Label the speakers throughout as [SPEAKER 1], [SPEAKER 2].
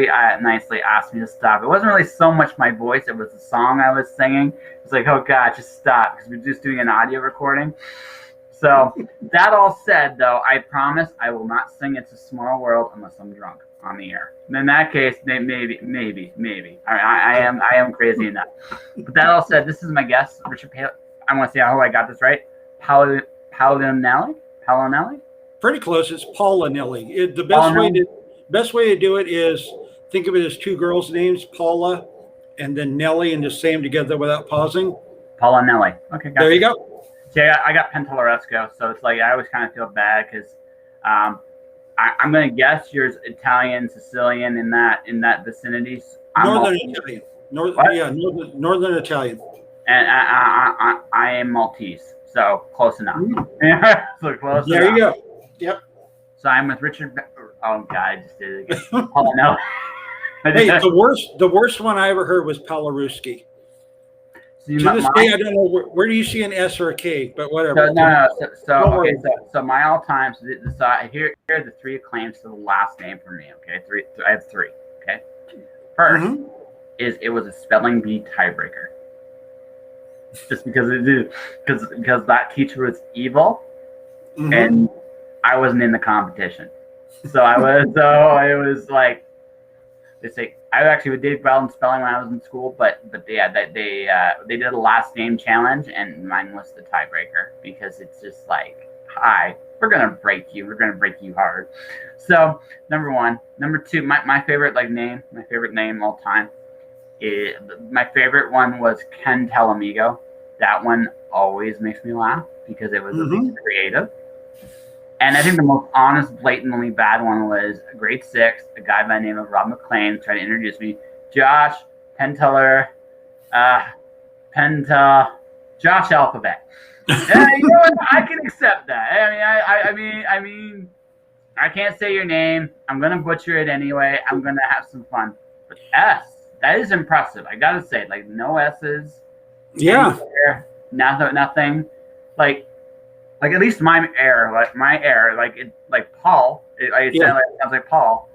[SPEAKER 1] very nicely asked me to stop. It wasn't really so much my voice; it was the song I was singing. It's like, oh God, just stop, because we're just doing an audio recording. So that all said, though, I promise I will not sing "It's a Small World" unless I'm drunk on the air. And in that case, maybe. I am crazy enough. But that all said, this is my guest, Richard. I want to see how I got this right. Paolinelli.
[SPEAKER 2] Pretty close. It's Paolinelli. The best way to do it is think of it as two girls' names, Paula and then Nelly, and just say them together without pausing.
[SPEAKER 1] Paolinelli. Okay, gotcha.
[SPEAKER 2] There you go.
[SPEAKER 1] Yeah, I got Pentolaresco, so it's like I always kind of feel bad because I'm going to guess you're Italian, Sicilian in that vicinity.
[SPEAKER 2] Northern Italian. Northern Italian.
[SPEAKER 1] And I am Maltese, so close enough. So close
[SPEAKER 2] there
[SPEAKER 1] enough.
[SPEAKER 2] You go. Yep.
[SPEAKER 1] So I'm with Richard. Oh God, I just did it again. Oh no.
[SPEAKER 2] Hey, the worst one I ever heard was Palaruski. So to this day, I don't know where do you see an S or a K, but whatever.
[SPEAKER 1] So my all-time. So here are the three claims to the last name for me. Okay, I have three. Okay, first is it was a spelling bee tiebreaker. Just because because that teacher was evil, and I wasn't in the competition, so it was like they say. I actually did well in spelling when I was in school, but yeah, they did a last name challenge, and mine was the tiebreaker because it's just like, hi, we're gonna break you hard. So number one, number two, my favorite name all time. My favorite one was Ken Telamigo. That one always makes me laugh because it was at least creative. And I think the most honest, blatantly bad one was grade 6. A guy by the name of Rob McLean tried to introduce me. Josh Penteller, Josh Alphabet. Yeah, you know what? I can accept that. I mean, I can't say your name. I'm gonna butcher it anyway. I'm gonna have some fun. But S, that is impressive. I gotta say, like no S's.
[SPEAKER 2] Yeah.
[SPEAKER 1] Nothing. Like at least my air, Paul. It sounds like Paul.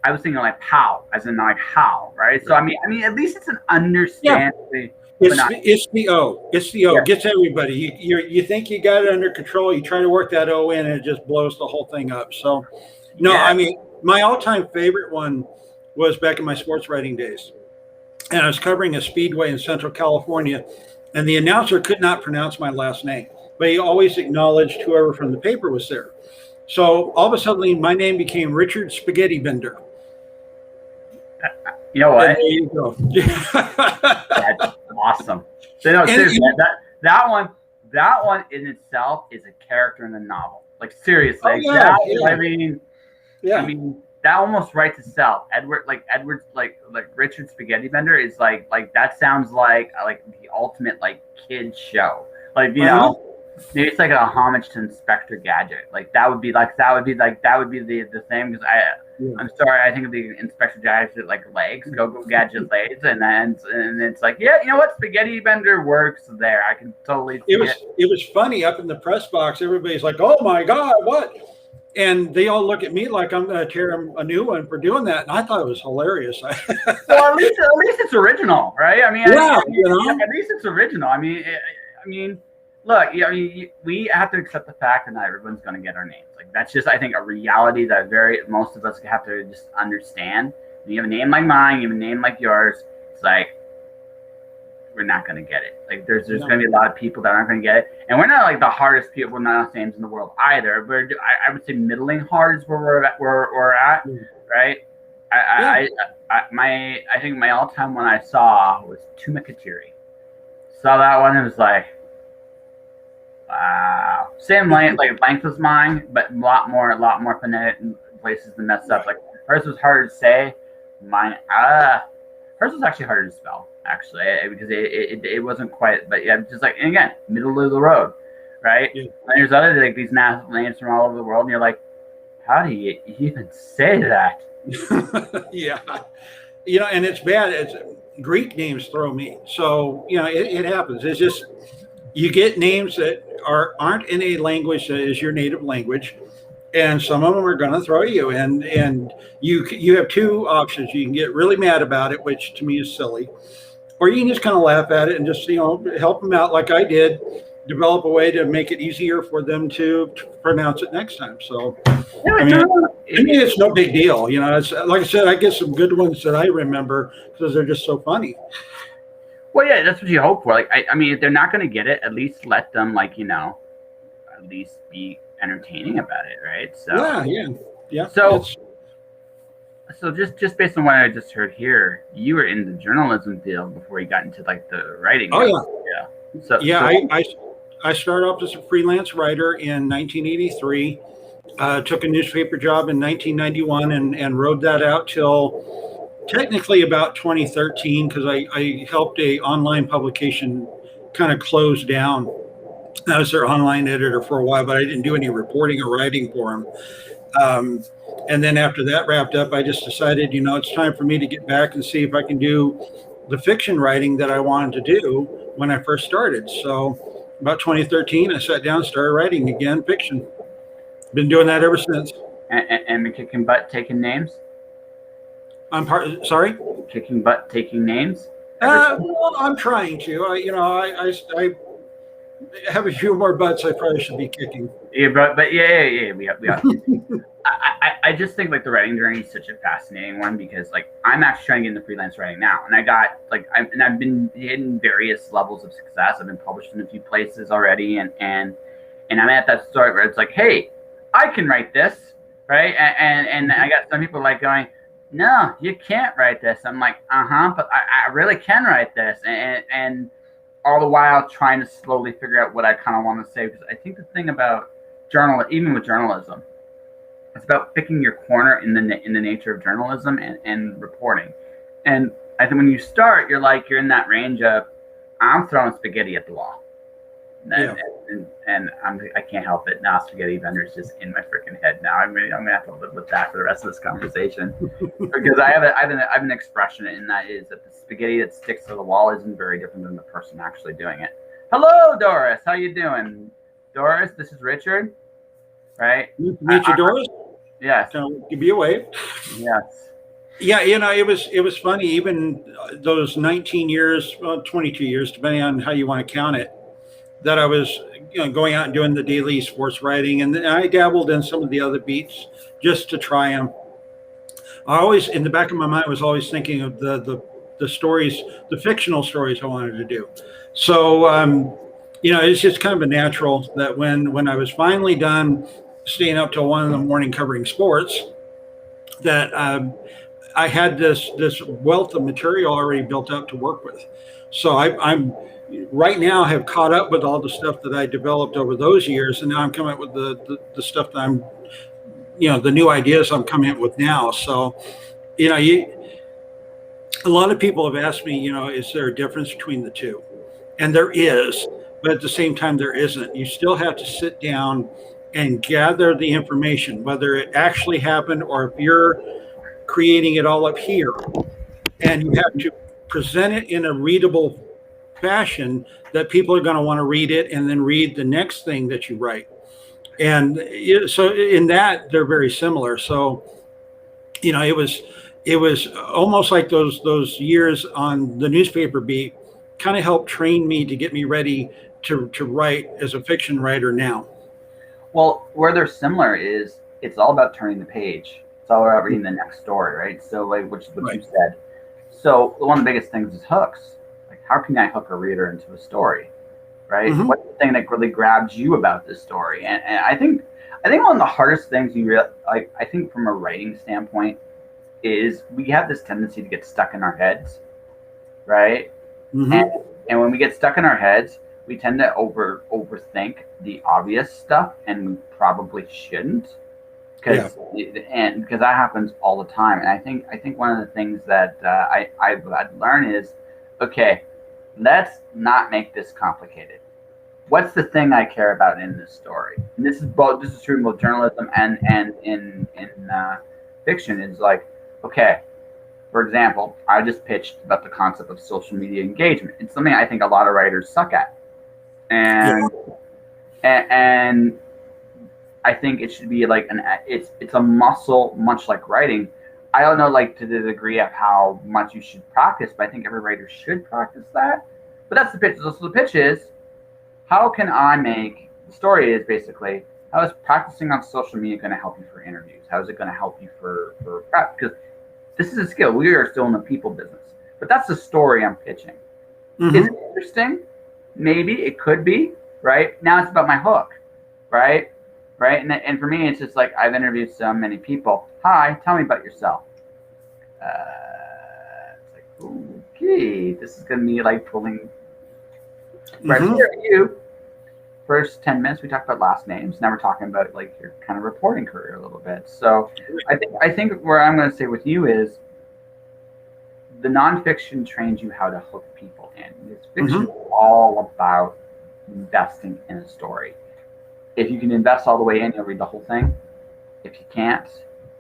[SPEAKER 1] I was thinking like pow, as in like how, right? So I mean, at least it's an understanding.
[SPEAKER 2] It's the O. It's the O. Gets everybody. You think you got it under control. You try to work that O in, and it just blows the whole thing up. So, no, I mean, my all-time favorite one was back in my sports writing days, and I was covering a speedway in Central California, and the announcer could not pronounce my last name, but he always acknowledged whoever from the paper was there. So all of a sudden, my name became Richard Spaghetti Bender.
[SPEAKER 1] You know what?
[SPEAKER 2] And there you go.
[SPEAKER 1] That's awesome. So, no, seriously, that one in itself is a character in the novel. Like seriously, I mean, that almost writes itself. Edward's like Richard Spaghetti Bender is like that sounds like the ultimate like kids show. Like you know. Maybe it's like a homage to Inspector Gadget. Like that would be the thing because I'm sorry, I think of the Inspector Gadget like legs, go Gadget legs, and it's like, yeah, you know what, Spaghetti Bender works there. I can totally see
[SPEAKER 2] it was funny up in the press box. Everybody's like, oh my God, what? And they all look at me like I'm going to tear them a new one for doing that. And I thought it was hilarious.
[SPEAKER 1] Well, at least it's original, right? I mean, at least it's original. I mean. Look, we have to accept the fact that not everyone's going to get our names. Like that's just, I think, a reality that most of us have to just understand. When you have a name like mine, you have a name like yours. It's like we're not going to get it. Like there's going to be a lot of people that aren't going to get it, and we're not like the hardest people, not names in the world either. But I would say middling hard is where we're at, right? I think my all-time one I saw was Tumakatiri. Saw that one, it was like. Wow. Same length as mine, but a lot more phonetic places to mess up. Like hers was harder to say. Mine, hers was actually harder to spell, actually, because it wasn't quite. But yeah, just like, and again, middle of the road, right? Yeah. And there's other like these national names from all over the world, and you're like, how do you even say that?
[SPEAKER 2] Yeah, and it's bad. It's Greek names throw me. So it happens. It's just. You get names that aren't in a language that is your native language, and some of them are going to throw you. And you have two options. You can get really mad about it, which to me is silly, or you can just kind of laugh at it and just help them out like I did. Develop a way to make it easier for them to pronounce it next time. So, I mean, to me, it's no big deal. It's like I said, I get some good ones that I remember because they're just so funny.
[SPEAKER 1] Well, yeah, that's what you hope for. Like, I mean, if they're not going to get it, at least let them, like, at least be entertaining about it, right? So
[SPEAKER 2] yeah.
[SPEAKER 1] So just based on what I just heard here, you were in the journalism field before you got into like the writing.
[SPEAKER 2] Oh yeah. I started off as a freelance writer in 1983. Took a newspaper job in 1991 and rode that out till technically about 2013 because I helped a online publication kind of close down. I was their online editor for a while, but I didn't do any reporting or writing for them. And then after that wrapped up, I just decided, it's time for me to get back and see if I can do the fiction writing that I wanted to do when I first started. So about 2013, I sat down and started writing again, fiction. Been doing that ever since.
[SPEAKER 1] And kicking butt, taking names?
[SPEAKER 2] Sorry?
[SPEAKER 1] Kicking butt, taking names?
[SPEAKER 2] Well, I'm trying to. I have a few more butts I probably should be kicking.
[SPEAKER 1] Yeah, but yeah. We have. I just think like the writing journey is such a fascinating one because like I'm actually trying to get into freelance writing now, and I've been in various levels of success. I've been published in a few places already, and I'm at that start where it's like, hey, I can write this, right? And I got some people like going, no, you can't write this. I'm like, but I really can write this, and all the while trying to slowly figure out what I kind of want to say because I think the thing about even with journalism. It's about picking your corner in the nature of journalism and reporting. And I think when you start, you're in that range of, I'm throwing spaghetti at the wall. And I can't help it. Now spaghetti vendor's just in my freaking head now. I'm going to have to live with that for the rest of this conversation. Because I have an expression, and that is that the spaghetti that sticks to the wall isn't very different than the person actually doing it. Hello, Doris. How you doing? Doris, this is Richard. Right?
[SPEAKER 2] Meet you, Doris.
[SPEAKER 1] Yes.
[SPEAKER 2] Can I give you a wave?
[SPEAKER 1] Yes.
[SPEAKER 2] Yeah, it was funny. Even those 19 years, 22 years, depending on how you want to count it, that I was going out and doing the daily sports writing, and I dabbled in some of the other beats just to try them. I always, in the back of my mind, was always thinking of the stories, the fictional stories I wanted to do. So it's just kind of a natural that when I was finally done staying up till 1 a.m. covering sports, that I had this wealth of material already built up to work with. So I'm right now have caught up with all the stuff that I developed over those years, and now I'm coming up with the stuff that I'm, the new ideas I'm coming up with now. So, a lot of people have asked me, is there a difference between the two? And there is, but at the same time, there isn't. You still have to sit down and gather the information, whether it actually happened or if you're creating it all up here. And you have to present it in a readable fashion that people are going to want to read it and then read the next thing that you write. And so in that, they're very similar. So, it was almost like those years on the newspaper beat kind of helped train me to get me ready to write as a fiction writer now.
[SPEAKER 1] Well, where they're similar is it's all about turning the page. It's all about reading the next story, right? So, which you said. So, one of the biggest things is hooks. Like, how can I hook a reader into a story, right? Mm-hmm. What's the thing that really grabs you about this story? And I think one of the hardest things I think from a writing standpoint is we have this tendency to get stuck in our heads, right? Mm-hmm. And when we get stuck in our heads, we tend to overthink the obvious stuff, and we probably shouldn't, because that happens all the time. And I think one of the things that I've learned is, okay, let's not make this complicated. What's the thing I care about in this story? And this is true in both journalism and in fiction. Is like, okay, for example, I just pitched about the concept of social media engagement. It's something I think a lot of writers suck at. And I think it should be like it's a muscle, much like writing. I don't know, like to the degree of how much you should practice, but I think every writer should practice that. But that's the pitch. So the pitch is, how can I make the story is basically how is practicing on social media going to help you for interviews? How is it going to help you for prep? Because this is a skill. We are still in the people business, but that's the story I'm pitching.
[SPEAKER 2] Mm-hmm.
[SPEAKER 1] Is it interesting? Maybe it could be. Right now, it's about my hook. Right. And for me, it's just like I've interviewed so many people. Hi, tell me about yourself. It's like, okay, this is gonna be like pulling. Right here, you. First 10 minutes, we talked about last names. Now we're talking about like your kind of reporting career a little bit. So I think where I'm gonna say with you is the nonfiction trains you how to hook people in. Because fiction is all about investing in a story. If you can invest all the way in, you'll read the whole thing. If you can't,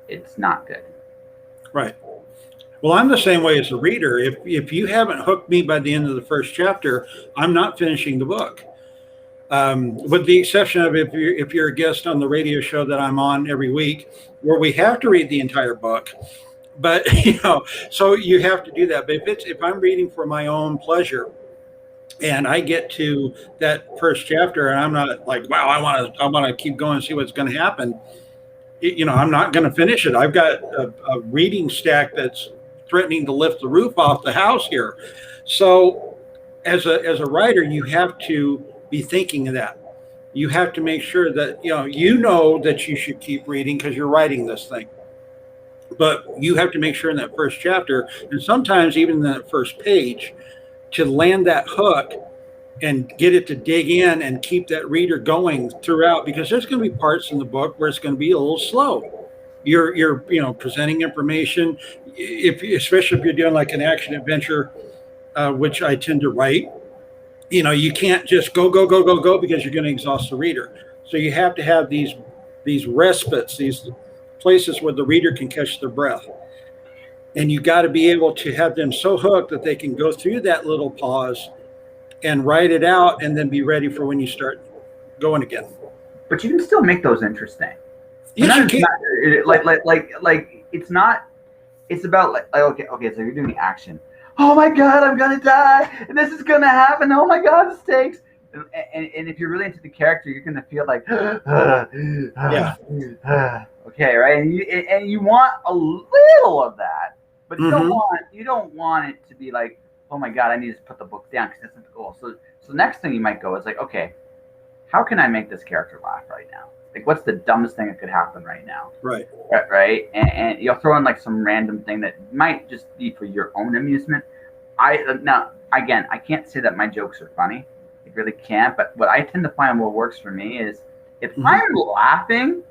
[SPEAKER 1] it's not good.
[SPEAKER 2] Right. Well, I'm the same way as a reader. If you haven't hooked me by the end of the first chapter, I'm not finishing the book. With the exception of if you're a guest on the radio show that I'm on every week, where we have to read the entire book. But so you have to do that. But if I'm reading for my own pleasure, and I get to that first chapter, and I'm not like, wow, I want to keep going and see what's going to happen. I'm not going to finish it. I've got a reading stack that's threatening to lift the roof off the house here. So, as a writer, you have to be thinking of that. You have to make sure that you know that you should keep reading because you're writing this thing. But you have to make sure in that first chapter, and sometimes even in that first page, to land that hook and get it to dig in and keep that reader going throughout, because there's going to be parts in the book where it's going to be a little slow. You're presenting information, especially if you're doing like an action adventure, which I tend to write. You can't just go because you're going to exhaust the reader. So you have to have these respites, these places where the reader can catch their breath. And you got to be able to have them so hooked that they can go through that little pause and write it out and then be ready for when you start going again.
[SPEAKER 1] But you can still make those interesting.
[SPEAKER 2] Yes, you can.
[SPEAKER 1] It's not. It's about like okay. So you're doing action. Oh my God, I'm gonna die, and this is gonna happen. Oh my God, the stakes. And if you're really into the character, you're gonna feel like
[SPEAKER 2] yeah.
[SPEAKER 1] Okay, right? And you want a little of that. But you don't want it to be like, oh my God, I need to put the book down because that's not the goal. So the next thing you might go is like, okay, how can I make this character laugh right now? Like, what's the dumbest thing that could happen right now?
[SPEAKER 2] Right.
[SPEAKER 1] Right. And you'll throw in like some random thing that might just be for your own amusement. Now, again, I can't say that my jokes are funny. I really can't. But what I tend to find what works for me is if I'm laughing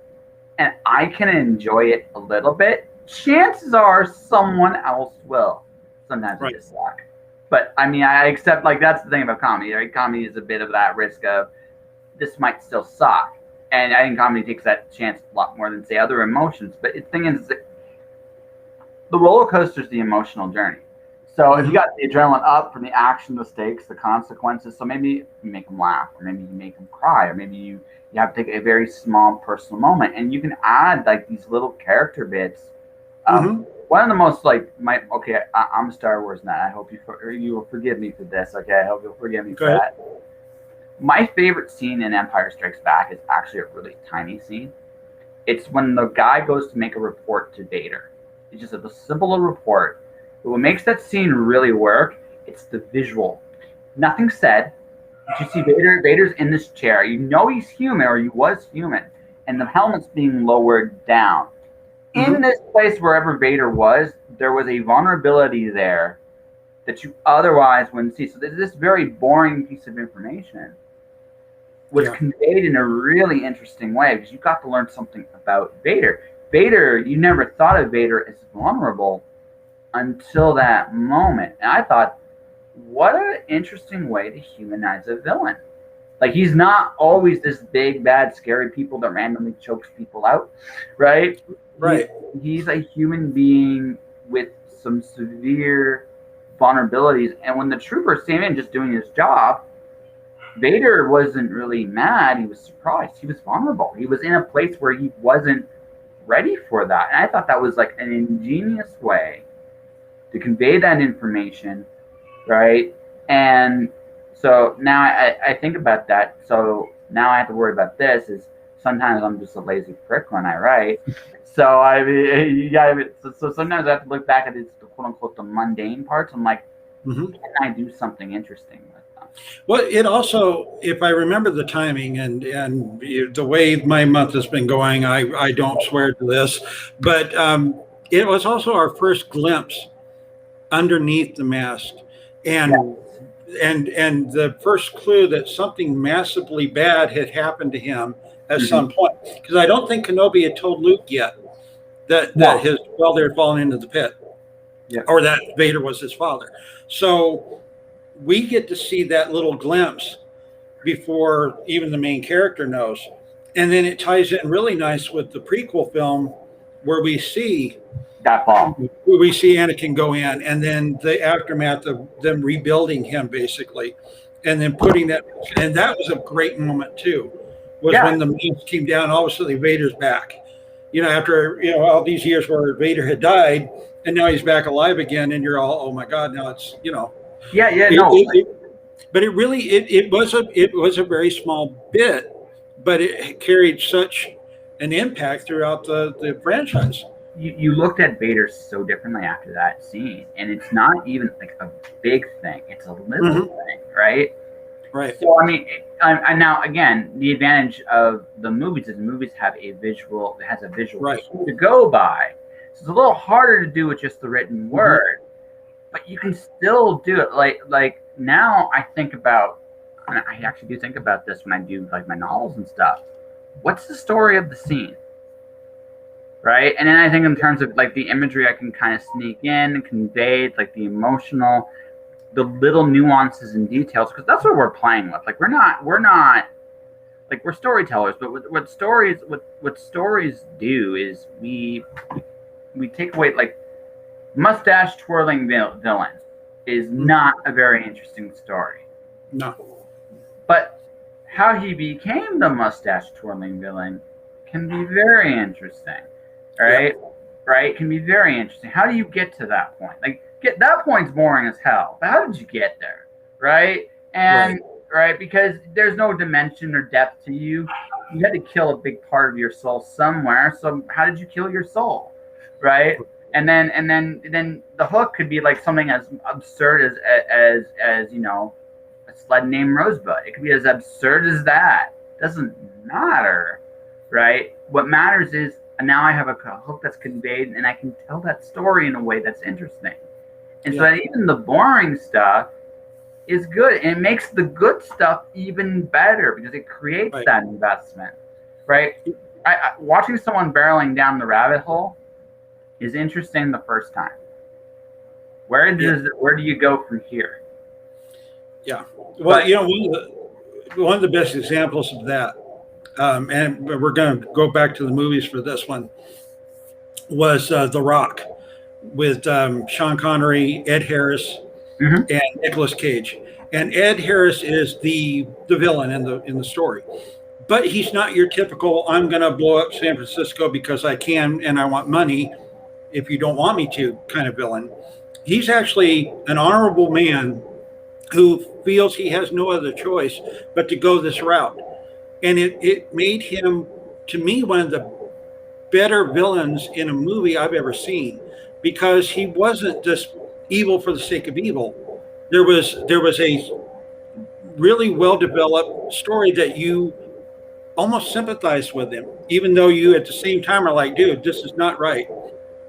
[SPEAKER 1] and I can enjoy it a little bit, chances are someone else will. Sometimes it just suck. But I mean, I accept, like, that's the thing about comedy, right? Comedy is a bit of that risk of this might still suck. And I think comedy takes that chance a lot more than, say, other emotions. But the thing is, the roller coaster is the emotional journey. So if you got the adrenaline up from the action, the stakes, the consequences, so maybe you make them laugh, or maybe you make them cry, or maybe you have to take a very small personal moment, and you can add like these little character bits. One of the most I'm a Star Wars nut. I hope you will forgive me for this. Okay, I hope you'll forgive me for that. My favorite scene in Empire Strikes Back is actually a really tiny scene. It's when the guy goes to make a report to Vader. It's just a simple little report. But what makes that scene really work, it's the visual. Nothing said. You see Vader's in this chair. You know he's human, or he was human, and the helmet's being lowered down. In this place, wherever Vader was, there was a vulnerability there that you otherwise wouldn't see. So there's this very boring piece of information was conveyed in a really interesting way because you got to learn something about Vader. Vader, you never thought of Vader as vulnerable until that moment. And I thought, what an interesting way to humanize a villain. Like, he's not always this big, bad, scary people that randomly chokes people out, right?
[SPEAKER 2] Right.
[SPEAKER 1] He's a human being with some severe vulnerabilities. And when the troopers came in just doing his job, Vader wasn't really mad. He was surprised. He was vulnerable. He was in a place where he wasn't ready for that. And I thought that was like an ingenious way to convey that information, right? And so now I think about that. So now I have to worry about this. Is sometimes I'm just a lazy prick when I write. So I mean, yeah. So sometimes I have to look back at the quote unquote the mundane parts. I'm like, can I do something interesting with them?
[SPEAKER 2] Well, it also, if I remember the timing and the way my month has been going, I don't swear to this, but it was also our first glimpse underneath the mask, and and the first clue that something massively bad had happened to him at some point, because I don't think Kenobi had told Luke yet that his father had fallen into the pit, or that Vader was his father. So we get to see that little glimpse before even the main character knows, and then it ties in really nice with the prequel film where we see
[SPEAKER 1] that fall.
[SPEAKER 2] We see Anakin go in, and then the aftermath of them rebuilding him, basically, and then putting that. And that was a great moment too. Was when the mask came down. All of a sudden, Vader's back. After all these years where Vader had died, and now he's back alive again, and you're all, oh my God! Now it's but it really it was a very small bit, but it carried such an impact throughout the franchise.
[SPEAKER 1] You looked at Vader so differently after that scene, and it's not even like a big thing; it's a little thing, right?
[SPEAKER 2] Right.
[SPEAKER 1] So I mean, now again, the advantage of the movies is movies have a visual, it has a visual to go by, so it's a little harder to do with just the written word, but you can still do it. Like now, I think about, and I actually do think about this when I do like my novels and stuff. What's the story of the scene? Right, and then I think in terms of like the imagery, I can kind of sneak in and convey like the emotional, the little nuances and details, because that's what we're playing with. Like we're not like we're storytellers, but what stories do is we take away like mustache twirling villain is not a very interesting story.
[SPEAKER 2] No,
[SPEAKER 1] but how he became the mustache twirling villain can be very interesting. Right? Right? Can be very interesting. How do you get to that point? Like, that point's boring as hell. But how did you get there? Right? And because there's no dimension or depth to you. You had to kill a big part of your soul somewhere. So how did you kill your soul? Right? And then the hook could be like something as absurd as a sled named Rosebud. It could be as absurd as that. Doesn't matter. Right? What matters is, and now I have a hook that's conveyed, and I can tell that story in a way that's interesting. And so that even the boring stuff is good, and it makes the good stuff even better because it creates that investment, right? Watching someone barreling down the rabbit hole is interesting the first time. Where do you go from here?
[SPEAKER 2] Yeah. Well, one of the best examples of that, and we're going to go back to the movies for this one, was The Rock with Sean Connery, Ed Harris, and Nicolas Cage. And Ed Harris is the villain in the story, but he's not your typical "I'm going to blow up San Francisco because I can and I want money if you don't want me to" kind of villain. He's actually an honorable man who feels he has no other choice but to go this route. And it made him, to me, one of the better villains in a movie I've ever seen, because he wasn't just evil for the sake of evil. There was a really well-developed story that you almost sympathized with him, even though you at the same time are like, dude, this is not right.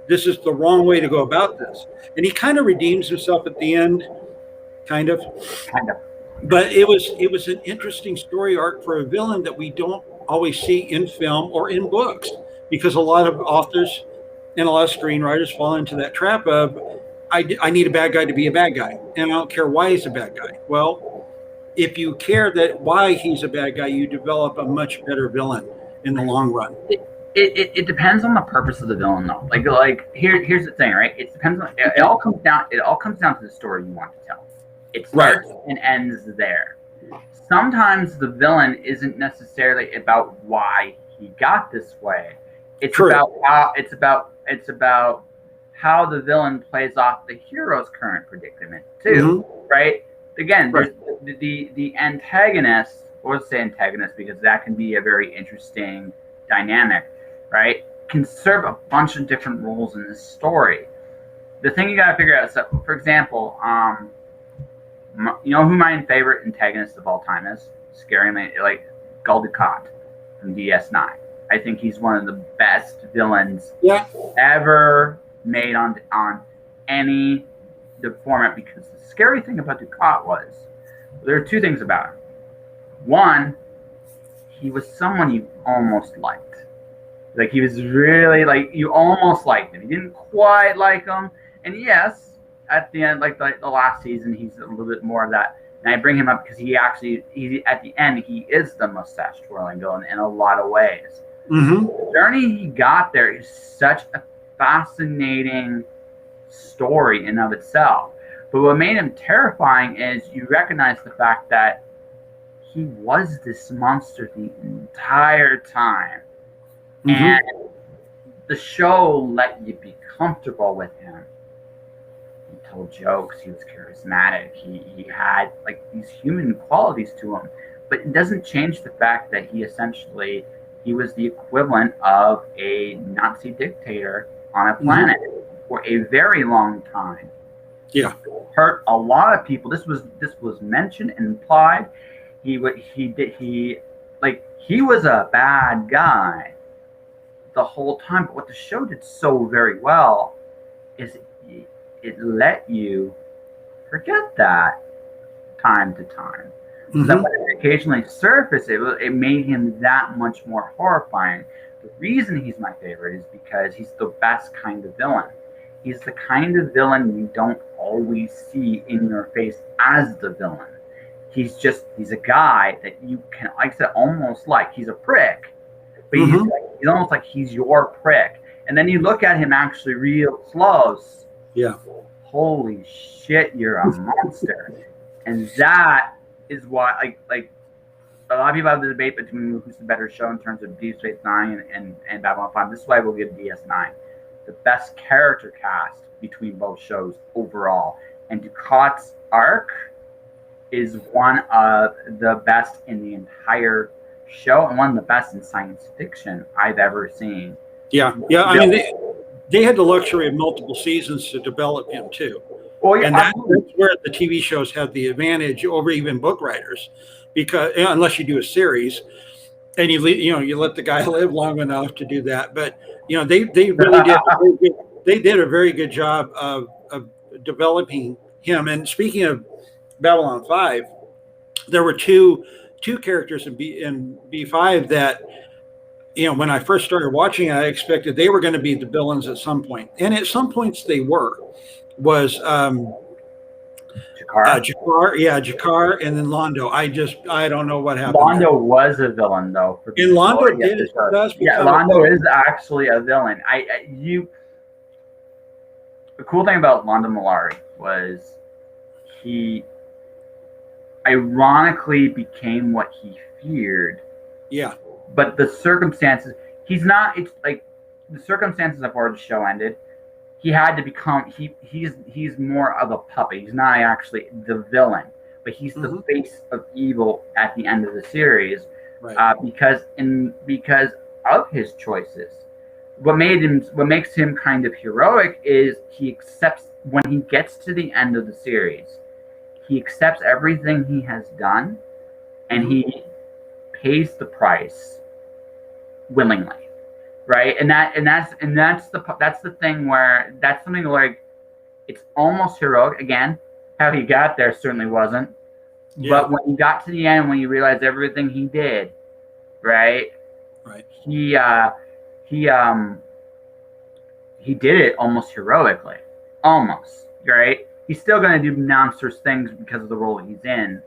[SPEAKER 2] This is the wrong way to go about this. And he kind of redeems himself at the end, kind of. But it was an interesting story arc for a villain that we don't always see in film or in books, because a lot of authors and a lot of screenwriters fall into that trap of, I need a bad guy to be a bad guy, and I don't care why he's a bad guy. Well, if you care that why he's a bad guy, you develop a much better villain in the long run.
[SPEAKER 1] It depends on the purpose of the villain, though. Like here's the thing, right? It depends on it all comes down to the story you want to tell. It starts and ends there. sometimes the villain isn't necessarily about why he got this way. It's
[SPEAKER 2] True.
[SPEAKER 1] about how the villain plays off the hero's current predicament too, right? Again, there's the antagonist, or let's say antagonist, because that can be a very interesting dynamic, right? Can serve a bunch of different roles in this story. The thing you gotta figure out is that, for example, you know who my favorite antagonist of all time is? Scaringly, like Gul Dukat from DS9. I think he's one of the best villains ever made on any format, because the scary thing about Dukat was there are two things about him. One, he was someone you almost liked. Like, he was really, like, you almost liked him. You didn't quite like him. And yes, at the end, like the last season, he's a little bit more of that. And I bring him up because he at the end, he is the mustache twirling villain in a lot of ways. The journey he got there is such a fascinating story in of itself. But what made him terrifying is you recognize the fact that he was this monster the entire time. And the show let you be comfortable with him. He told jokes, he was charismatic, he had like these human qualities to him. But it doesn't change the fact that he was the equivalent of a Nazi dictator on a planet for a very long time.
[SPEAKER 2] Yeah.
[SPEAKER 1] Hurt a lot of people. This was mentioned and implied. He was a bad guy the whole time. But what the show did so very well is it let you forget that time to time. So that when it occasionally surfaced, it made him that much more horrifying. The reason he's my favorite is because he's the best kind of villain. He's the kind of villain you don't always see in your face as the villain. He's a guy that you can, like I said, almost like. He's a prick, but he's almost like he's your prick. And then you look at him actually real close.
[SPEAKER 2] Yeah.
[SPEAKER 1] Holy shit, you're a monster. And that is why, like a lot of people have the debate between who's the better show in terms of Deep Space Nine and Babylon 5. This is why we'll give DS9 the best character cast between both shows overall. And Ducat's arc is one of the best in the entire show and one of the best in science fiction I've ever seen.
[SPEAKER 2] Yeah. I mean, they had the luxury of multiple seasons to develop him too.
[SPEAKER 1] Well, yeah,
[SPEAKER 2] and that's where the TV shows have the advantage over even book writers, because unless you do a series, and you let the guy live long enough to do that. But they really did. They did a very good job of developing him. And speaking of Babylon 5, there were two characters in B5 that, when I first started watching it, I expected they were going to be the villains at some point, and at some points they were. Was Jakar, and then Londo. I don't know what happened.
[SPEAKER 1] Londo was a villain though.
[SPEAKER 2] And Londo does.
[SPEAKER 1] Yeah, Londo is actually a villain. The cool thing about Londo Mollari was he ironically became what he feared.
[SPEAKER 2] Yeah.
[SPEAKER 1] But the circumstances, he's not. It's like the circumstances before the show ended. He had to become. He's more of a puppet. He's not actually the villain, but he's the face of evil at the end of the series,
[SPEAKER 2] right.
[SPEAKER 1] Because of his choices. What makes him kind of heroic is he accepts, when he gets to the end of the series, he accepts everything he has done, and he pays the price willingly. Right, and that's the thing where that's something like it's almost heroic. Again, how he got there certainly wasn't, but when he got to the end, when you realize everything he did, right, he did it almost heroically, almost, right. He's still going to do monstrous things because of the role he's in,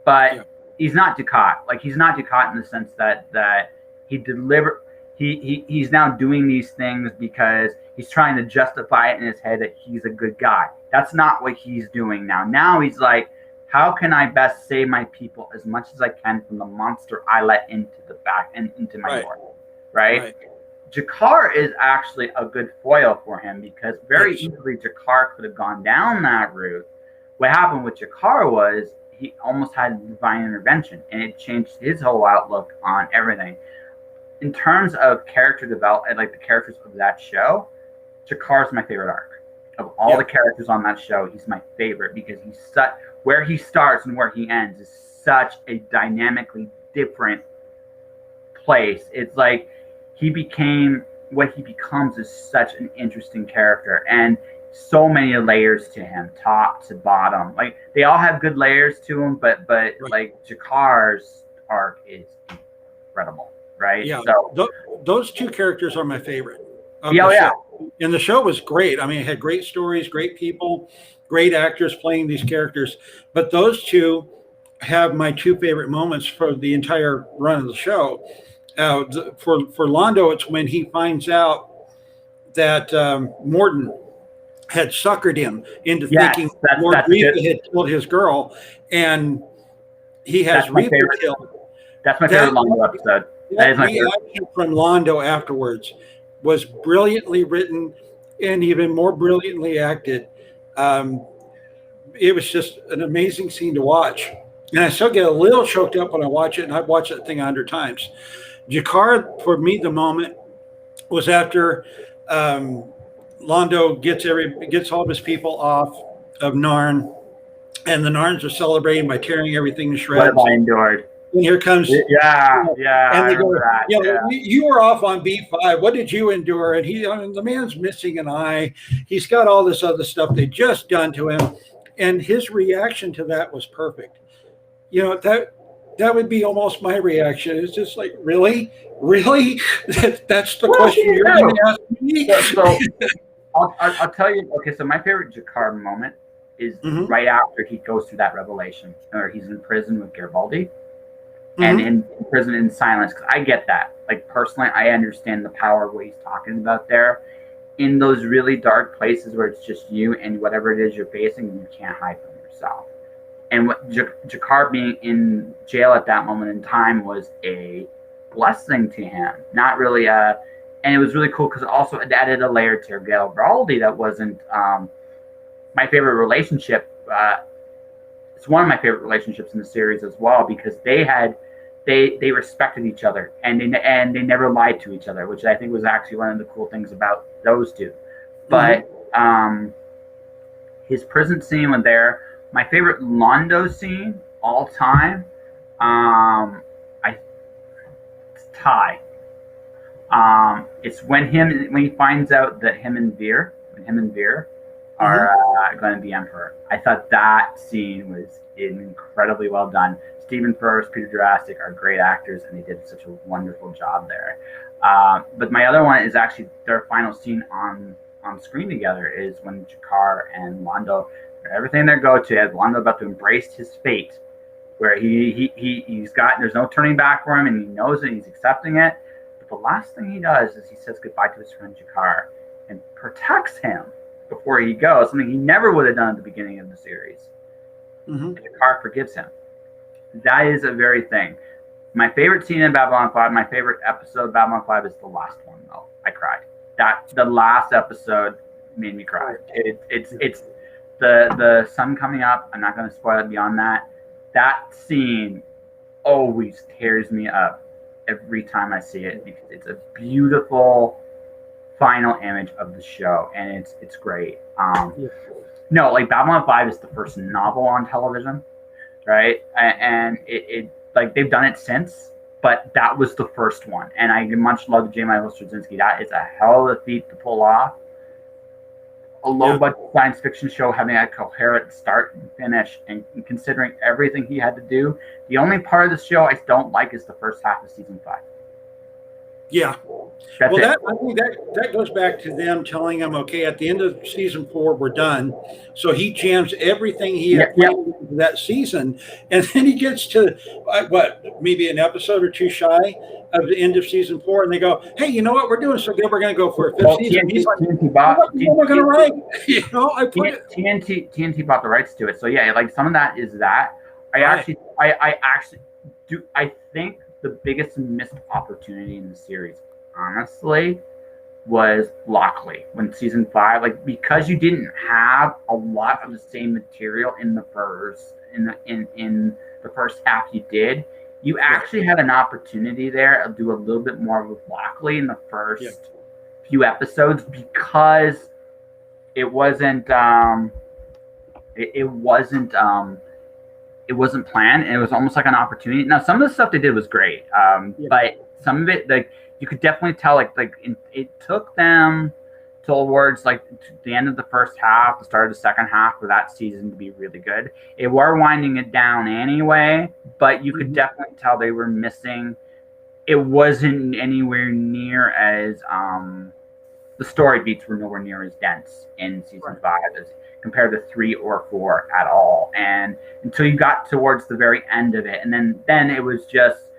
[SPEAKER 1] but he's not Dukat. Like, he's not Dukat in the sense that he delivered. He's now doing these things because he's trying to justify it in his head that he's a good guy. That's not what he's doing now. Now he's like, how can I best save my people as much as I can from the monster I let into the back and into my door, right? Jakar is actually a good foil for him because very easily Jakar could have gone down that route. What happened with Jakar was he almost had divine intervention, and it changed his whole outlook on everything. In terms of character development, like the characters of that show, Jakar's my favorite arc. Of all the characters on that show, he's my favorite because he's such, where he starts and where he ends is such a dynamically different place. It's like he became, what he becomes is such an interesting character, and so many layers to him, top to bottom. Like they all have good layers to him, but like Jakar's arc is incredible, right?
[SPEAKER 2] Yeah.
[SPEAKER 1] So
[SPEAKER 2] those two characters are my favorite.
[SPEAKER 1] Yeah.
[SPEAKER 2] And the show was great. I mean, it had great stories, great people, great actors playing these characters. But those two have my two favorite moments for the entire run of the show. For Londo, it's when he finds out that Morden had suckered him into thinking Lord Reva had killed his girl, and he has Reva killed.
[SPEAKER 1] That's my favorite Londo episode. That is my
[SPEAKER 2] reaction from Londo afterwards was brilliantly written and even more brilliantly acted. It was just an amazing scene to watch. And I still get a little choked up when I watch it, and I've watched that thing 100 times. Jakar, for me, the moment was after Londo gets all of his people off of Narn, and the Narns are celebrating by tearing everything to shreds.
[SPEAKER 1] What have I endured?
[SPEAKER 2] And here comes
[SPEAKER 1] and
[SPEAKER 2] they go, you were off on B5. What did you endure? And the man's missing an eye. He's got all this other stuff they just done to him, and his reaction to that was perfect. That would be almost my reaction. It's just like, really? That's the question you're going to ask me?
[SPEAKER 1] So I'll tell you. Okay, so my favorite Jakar moment is right after he goes through that revelation, or he's in prison with Garibaldi. And in prison in silence, because I get that. Like, personally, I understand the power of what he's talking about there. In those really dark places where it's just you and whatever it is you're facing, you can't hide from yourself. And what Jakar being in jail at that moment in time was a blessing to him. Not really and it was really cool because also it added a layer to Garibaldi that wasn't my favorite relationship. It's one of my favorite relationships in the series as well, because they respected each other, and they never lied to each other, which I think was actually one of the cool things about those two. But his prison scene when there, my favorite Londo scene all time, it's Ty. It's when he finds out that him and Veer are going to be emperor. I thought that scene was incredibly well done. Stephen Furst, Peter Jurasik are great actors, and they did such a wonderful job there. But my other one is actually their final scene on screen together is when Jakar and Londo, everything they go to, as Londo about to embrace his fate, where he's got, there's no turning back for him, and he knows it, and he's accepting it. But the last thing he does is he says goodbye to his friend Jakar and protects him before he goes, something he never would have done at the beginning of the series. Jakar forgives him. That is a very thing. My favorite scene in Babylon 5, my favorite episode of Babylon 5 is the last one, though. I cried. The last episode made me cry. It's the sun coming up. I'm not going to spoil it beyond that. That scene always tears me up every time I see it, because it's a beautiful final image of the show, and it's great. No, like Babylon 5 is the first novel on television, right? And it like they've done it since, but that was the first one. And I much love J. Michael Straczynski. That is a hell of a feat to pull off. A low-budget science fiction show having a coherent start and finish, and considering everything he had to do. The only part of the show I don't like is the first half of season 5.
[SPEAKER 2] Yeah.
[SPEAKER 1] That's
[SPEAKER 2] Well,
[SPEAKER 1] it.
[SPEAKER 2] I think that goes back to them telling him, okay, at the end of season 4, we're done. So he jams everything he had planned into that season, and then he gets to maybe an episode or two shy of the end of season 4, and they go, "Hey, you know what? We're doing so good. We're going to go for a 5th season." He's like, "What am I going to write?" I put it.
[SPEAKER 1] TNT bought the rights to it, so yeah, like some of that is that. I actually do. I think the biggest missed opportunity in the series, honestly, was Lockley when season 5, like because you didn't have a lot of the same material in the first half you did. You actually had an opportunity there to do a little bit more with Lockley in the first few episodes because it wasn't it wasn't planned, and it was almost like an opportunity. Now, some of the stuff they did was great, but some of it, like you could definitely tell, it took them towards like the end of the first half, the start of the second half for that season to be really good. They were winding it down anyway, but you could definitely tell they were missing. It wasn't anywhere near as the story beats were nowhere near as dense in season 5 as compared to 3 or 4 at all. And until you got towards the very end of it, and then it was just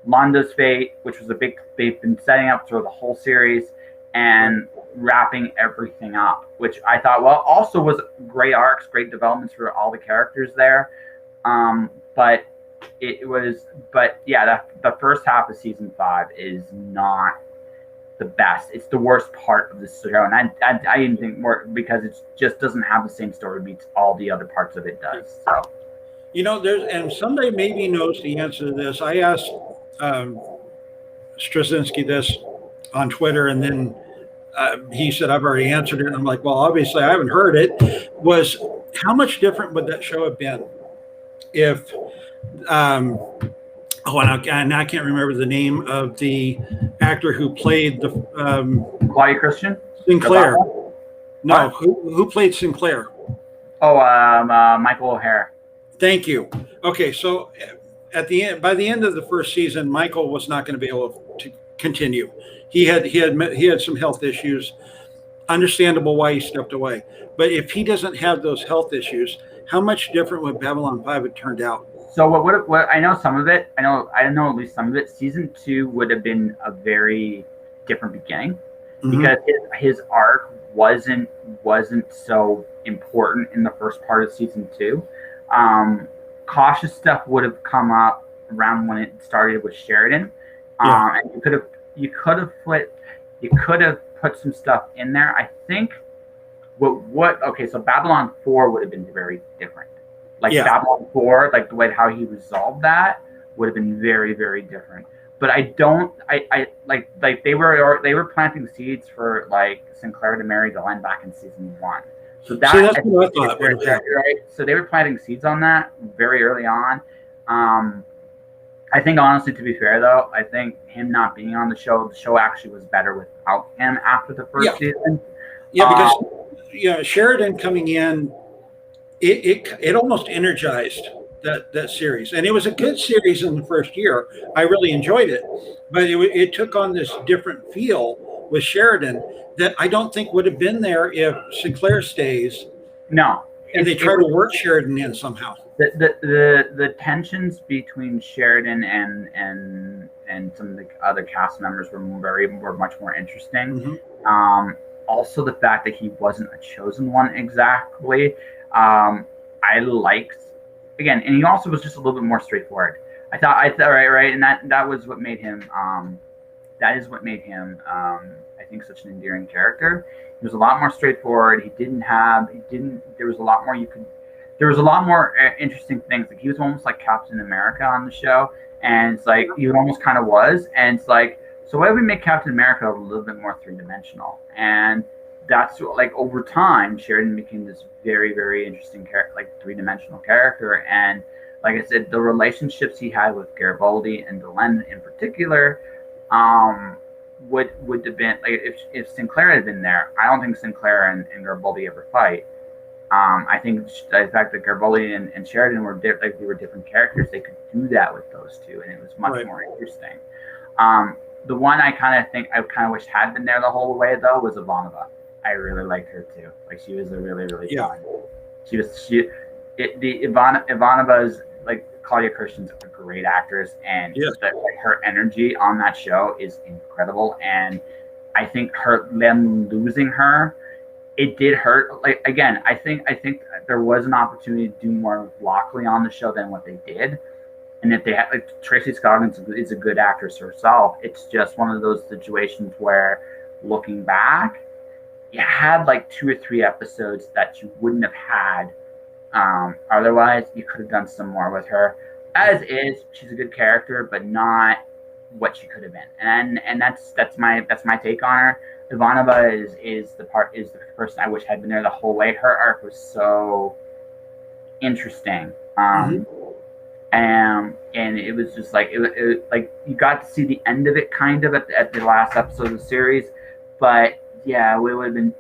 [SPEAKER 1] Londo's fate, which was they've been setting up through the whole series and wrapping everything up, which I thought also was great arcs, great developments for all the characters there. But the first half of season 5 is not the best. It's the worst part of the show, and I didn't think more because it just doesn't have the same story beats all the other parts of it does. So,
[SPEAKER 2] and somebody maybe knows the answer to this. I asked Straczynski this on Twitter, and then he said, "I've already answered it." And I'm like, "Well, obviously, I haven't heard it." Was how much different would that show have been if? And I can't remember the name of the actor who played the
[SPEAKER 1] Claudia Christian
[SPEAKER 2] Sinclair. No, who played Sinclair?
[SPEAKER 1] Michael O'Hara.
[SPEAKER 2] Thank you. Okay, so by the end of the first season, Michael was not going to be able to continue. He had some health issues. Understandable why he stepped away. But if he doesn't have those health issues, how much different would Babylon 5 have turned out?
[SPEAKER 1] So what I know some of it. I know at least some of it. Season 2 would have been a very different beginning because his arc wasn't so important in the first part of season 2. Cautious stuff would have come up around when it started with Sheridan, and you could have put some stuff in there. I think so Babylon 4 would have been very different. Babylon 4, like the way how he resolved that would have been very, very different. But I they were planting seeds for like Sinclair to marry Delenn back in season 1. So that's what I thought. Right? So they were planting seeds on that very early on. I think honestly, to be fair though, I think him not being on the show actually was better without him after the first season.
[SPEAKER 2] Yeah, because Sheridan coming in, it almost energized that series, and it was a good series in the first year. I really enjoyed it, but it took on this different feel with Sheridan that I don't think would have been there if Sinclair stays.
[SPEAKER 1] No,
[SPEAKER 2] and they try to work Sheridan in somehow.
[SPEAKER 1] The tensions between Sheridan and some of the other cast members were much more interesting. Also, the fact that he wasn't a chosen one exactly. I liked again, and he also was just a little bit more straightforward. I thought right, and that was what made him. That is what made him. I think such an endearing character. He was a lot more straightforward. There was a lot more There was a lot more interesting things. Like he was almost like Captain America on the show, and it's like he almost kind of was, and it's like, so why don't we make Captain America a little bit more 3-dimensional? And that's like over time, Sheridan became this very, very interesting character, like 3-dimensional character. And like I said, the relationships he had with Garibaldi and Delenn in particular, would have been like if Sinclair had been there. I don't think Sinclair and Garibaldi ever fight. I think the fact that Garibaldi and Sheridan were different characters, they could do that with those two, and it was much more interesting. The one I kind of wish had been there the whole way though was Ivanova. I really liked her too. Like she was a really fun. Ivanova's like Claudia Christian's a great actress, and her energy on that show is incredible. And I think them losing her, it did hurt. Like again, I think there was an opportunity to do more with Lockley on the show than what they did. And if they had, like, Tracy Scoggins is a good actress herself, it's just one of those situations where, looking back, you had like 2 or 3 episodes that you wouldn't have had. Otherwise, you could have done some more with her. As is, she's a good character, but not what she could have been. And that's my take on her. Ivanova is the person I wish had been there the whole way. Her arc was so interesting. And it was just like it like you got to see the end of it kind of at the last episode of the series, but yeah, it would have been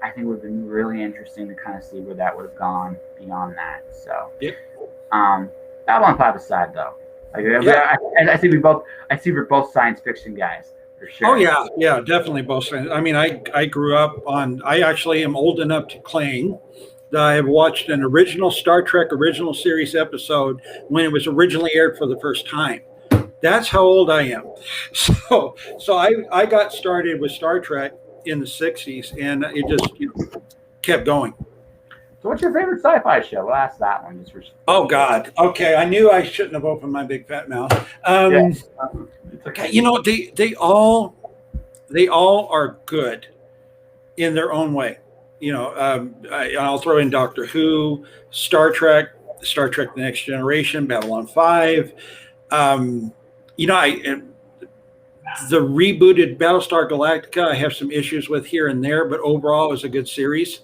[SPEAKER 1] really interesting to kind of see where that would have gone beyond that. So Babylon 5 aside though, like I see we're both science fiction guys for sure.
[SPEAKER 2] Oh yeah, definitely both science. I mean, I grew up on. I actually am old enough to claim I have watched an original Star Trek original series episode when it was originally aired for the first time. That's how old I am. So I got started with Star Trek in the 60s, and it just kept going.
[SPEAKER 1] So what's your favorite sci-fi show? We'll ask that one.
[SPEAKER 2] Oh, God. Okay, I knew I shouldn't have opened my big fat mouth. It's okay. They all are good in their own way. I'll throw in Doctor Who, Star Trek, The Next Generation, Babylon 5. The rebooted Battlestar Galactica, I have some issues with here and there, but overall it was a good series.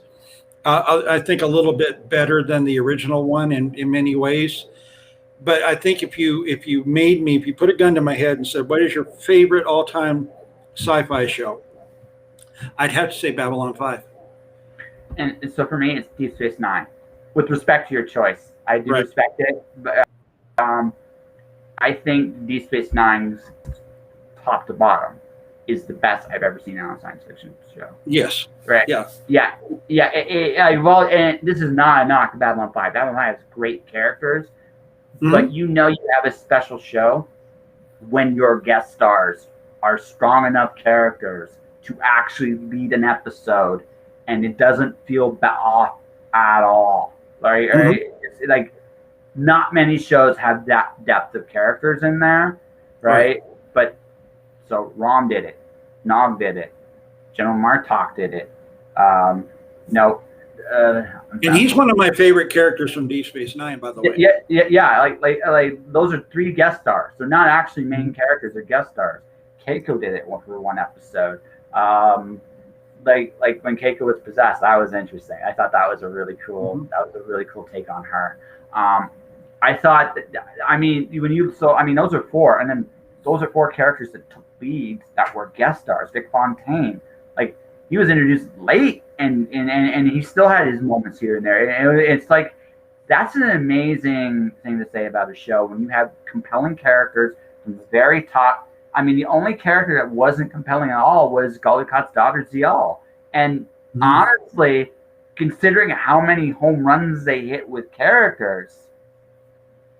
[SPEAKER 2] I think a little bit better than the original one in many ways. But I think if you put a gun to my head and said, what is your favorite all-time sci-fi show? I'd have to say Babylon 5.
[SPEAKER 1] And so for me, it's Deep Space Nine. With respect to your choice, I do respect it. But I think Deep Space Nine's top to bottom is the best I've ever seen on a science fiction show.
[SPEAKER 2] Yes.
[SPEAKER 1] Right. Yeah. Well, and this is not a knock to Babylon 5. Babylon 5 has great characters, but you have a special show when your guest stars are strong enough characters to actually lead an episode. And it doesn't feel off at all, right? It's like not many shows have that depth of characters in there, right? But so Rom did it, Nog did it, General Martok did it. And
[SPEAKER 2] he's one of my favorite characters from Deep Space Nine, by the way.
[SPEAKER 1] Yeah. Like those are 3 guest stars. They're not actually main characters; they're guest stars. Keiko did it for one episode. Like when Keiko was possessed, that was interesting. I thought that was a really cool. That was a really cool take on her. I thought those are 4, and then those are 4 characters that took leads that were guest stars. Vic Fontaine, like he was introduced late, and he still had his moments here and there. And it's like that's an amazing thing to say about a show when you have compelling characters from the very top. I mean, the only character that wasn't compelling at all was Gullikot's daughter, Zial. And honestly, considering how many home runs they hit with characters,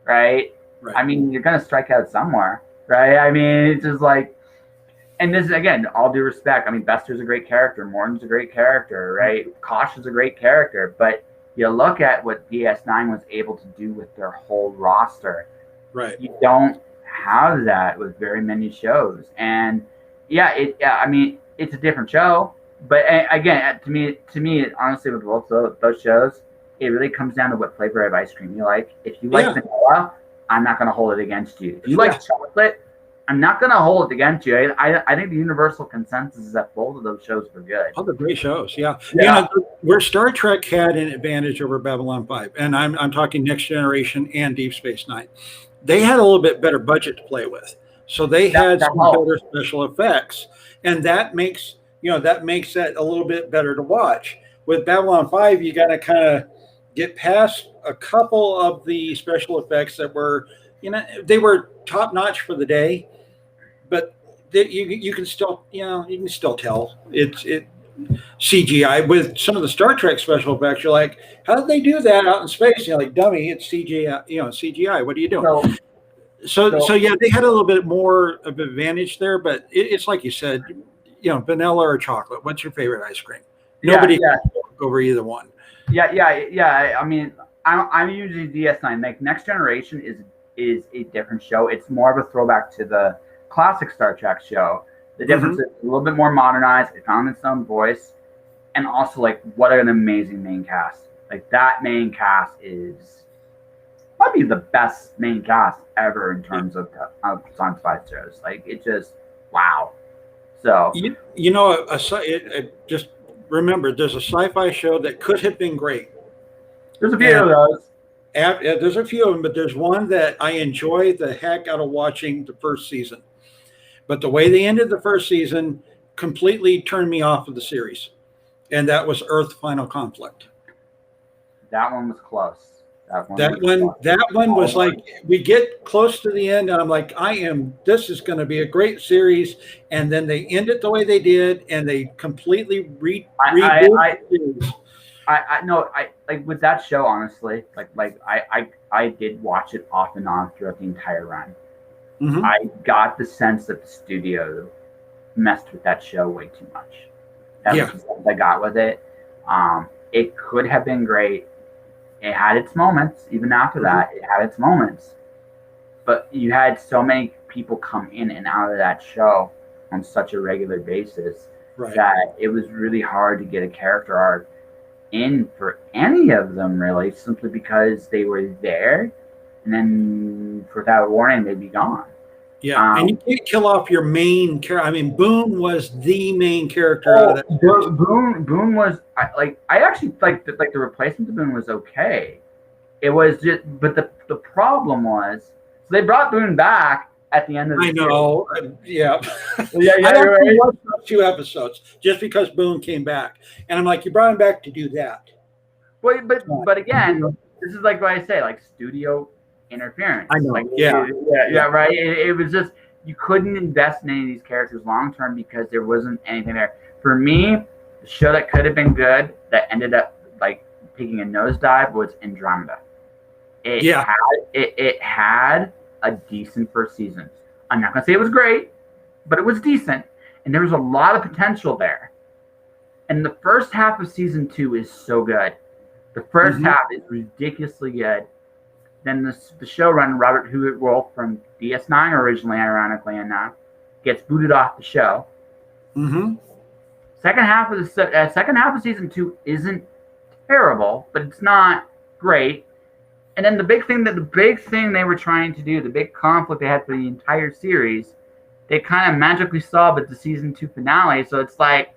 [SPEAKER 1] right? I mean, you're going to strike out somewhere, right? I mean, it's just like, and this is, again, all due respect. I mean, Bester's a great character. Morton's a great character, right? Kosh is a great character. But you look at what DS9 was able to do with their whole roster.
[SPEAKER 2] Right.
[SPEAKER 1] You don't have that with very many shows, and I mean, it's a different show, but again, to me, honestly, with both those shows, it really comes down to what flavor of ice cream you like. If you like vanilla, I'm not going to hold it against you. If you like chocolate, I'm not going to hold it against you. I think the universal consensus is that both of those shows were good.
[SPEAKER 2] Oh, they're great shows. Yeah. Where Star Trek had an advantage over Babylon 5, and I'm talking Next Generation and Deep Space Nine. They had a little bit better budget to play with, so they had some better special effects, and that makes that a little bit better to watch. With Babylon 5, you got to kind of get past a couple of the special effects that were, they were top notch for the day, but you can still you can still tell it's CGI. With some of the Star Trek special effects, you're like, how did they do that out in space? You're like, dummy, it's CGI. CGI. What are you doing? So yeah, they had a little bit more of an advantage there, but it's like you said, vanilla or chocolate. What's your favorite ice cream? Nobody can talk over either one.
[SPEAKER 1] Yeah. I mean, I'm usually DS9. Like Next Generation is a different show. It's more of a throwback to the classic Star Trek show. The difference is a little bit more modernized. It found its own voice, and also like what an amazing main cast. Like that main cast might be the best main cast ever in terms of sci-fi shows. Like it just wow. So
[SPEAKER 2] just remember, there's a sci-fi show that could have been great.
[SPEAKER 1] There's a few of those.
[SPEAKER 2] There's a few of them, but there's one that I enjoy the heck out of watching the first season. But the way they ended the first season completely turned me off of the series, and that was Earth Final Conflict.
[SPEAKER 1] That one was close.
[SPEAKER 2] That one was like, we get close to the end, and I'm like, this is going to be a great series, and then they end it the way they did, and they completely reboot the series.
[SPEAKER 1] I like with that show, honestly, I did watch it off and on throughout the entire run. Mm-hmm. I got the sense that the studio messed with that show way too much. That's what I got with it. It could have been great. It had its moments. Even after that, it had its moments. But you had so many people come in and out of that show on such a regular basis that it was really hard to get a character arc in for any of them, really, simply because they were there, and then without warning, they'd be gone.
[SPEAKER 2] Yeah, and you can't kill off your main character. I mean, Boone was the main character out of that.
[SPEAKER 1] Boone was I actually like the replacement of Boone was okay. It was just, but the problem was, so they brought Boone back at the end of the series.
[SPEAKER 2] I watched those 2 episodes just because Boone came back, and I'm like, you brought him back to do that.
[SPEAKER 1] Well, but again, this is like what I say, like studio interference.
[SPEAKER 2] I know.
[SPEAKER 1] Like, right. It was just, you couldn't invest in any of these characters long term because there wasn't anything there. For me, the show that could have been good that ended up like taking a nosedive was Andromeda. It had a decent first season. I'm not gonna say it was great, but it was decent, and there was a lot of potential there. And the first half of season 2 is so good. The first half is ridiculously good. Then the showrunner, Robert Hewitt Wolf from DS9 originally, ironically enough, gets booted off the show. Mm-hmm. Second half of season 2 isn't terrible, but it's not great. And then the big thing they were trying to do, the big conflict they had for the entire series, they kind of magically solved at the season 2 finale. So it's like,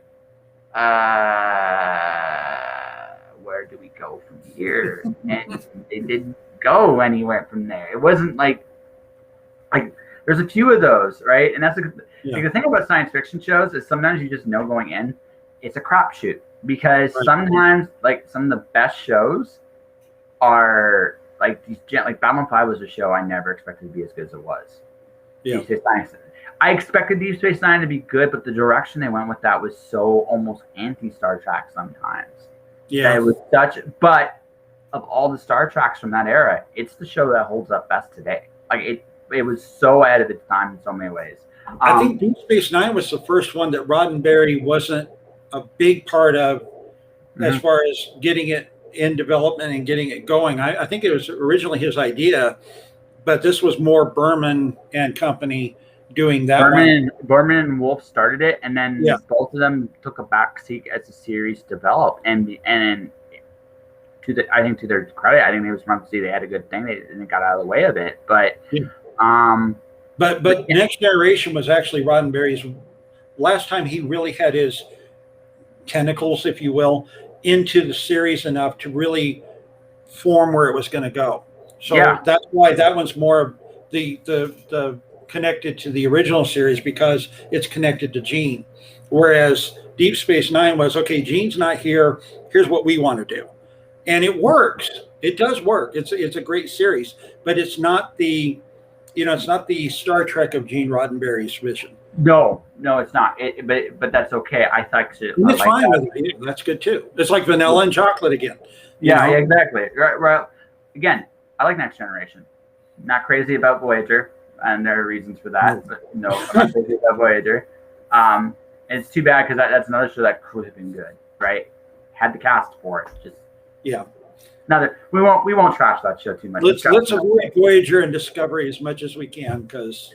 [SPEAKER 1] where do we go from here? And they didn't go anywhere from there. It wasn't like there's a few of those, right? And that's like the thing about science fiction shows is sometimes you just know going in, it's a crapshoot, because sometimes like some of the best shows are like these. Like Babylon 5 was a show I never expected to be as good as it was. Yeah. Deep Space Nine. I expected Deep Space Nine to be good, but the direction they went with that was so almost anti-Star Trek sometimes. Yeah, it was but of all the Star Treks from that era, it's the show that holds up best today. Like it was so ahead of its time in so many ways.
[SPEAKER 2] I think Deep Space Nine was the first one that Roddenberry wasn't a big part of as far as getting it in development and getting it going. I think it was originally his idea, but this was more Berman and company doing that.
[SPEAKER 1] Berman and Wolf started it, and then both of them took a backseat as the series developed. And to their credit, I think they were smart to see they had a good thing. They got out of the way of it. But
[SPEAKER 2] but Next Generation was actually Roddenberry's last time he really had his tentacles, if you will, into the series enough to really form where it was going to go. So that's why that one's more the connected to the original series, because it's connected to Gene. Whereas Deep Space Nine was, okay, Gene's not here. Here's what we want to do. And it works. It does work. It's a great series, but it's not the Star Trek of Gene Roddenberry's vision.
[SPEAKER 1] No, it's not. But that's okay. I thought
[SPEAKER 2] It's fine with it. That's good too. It's like vanilla and chocolate again.
[SPEAKER 1] Yeah, exactly. Right. Well, again, I like Next Generation. Not crazy about Voyager, and there are reasons for that. But no, I'm not crazy about Voyager. And it's too bad because that's another show that could have been good, right? Had the cast for it. Just Now that we won't trash that show too much.
[SPEAKER 2] Let's avoid Voyager and Discovery as much as we can because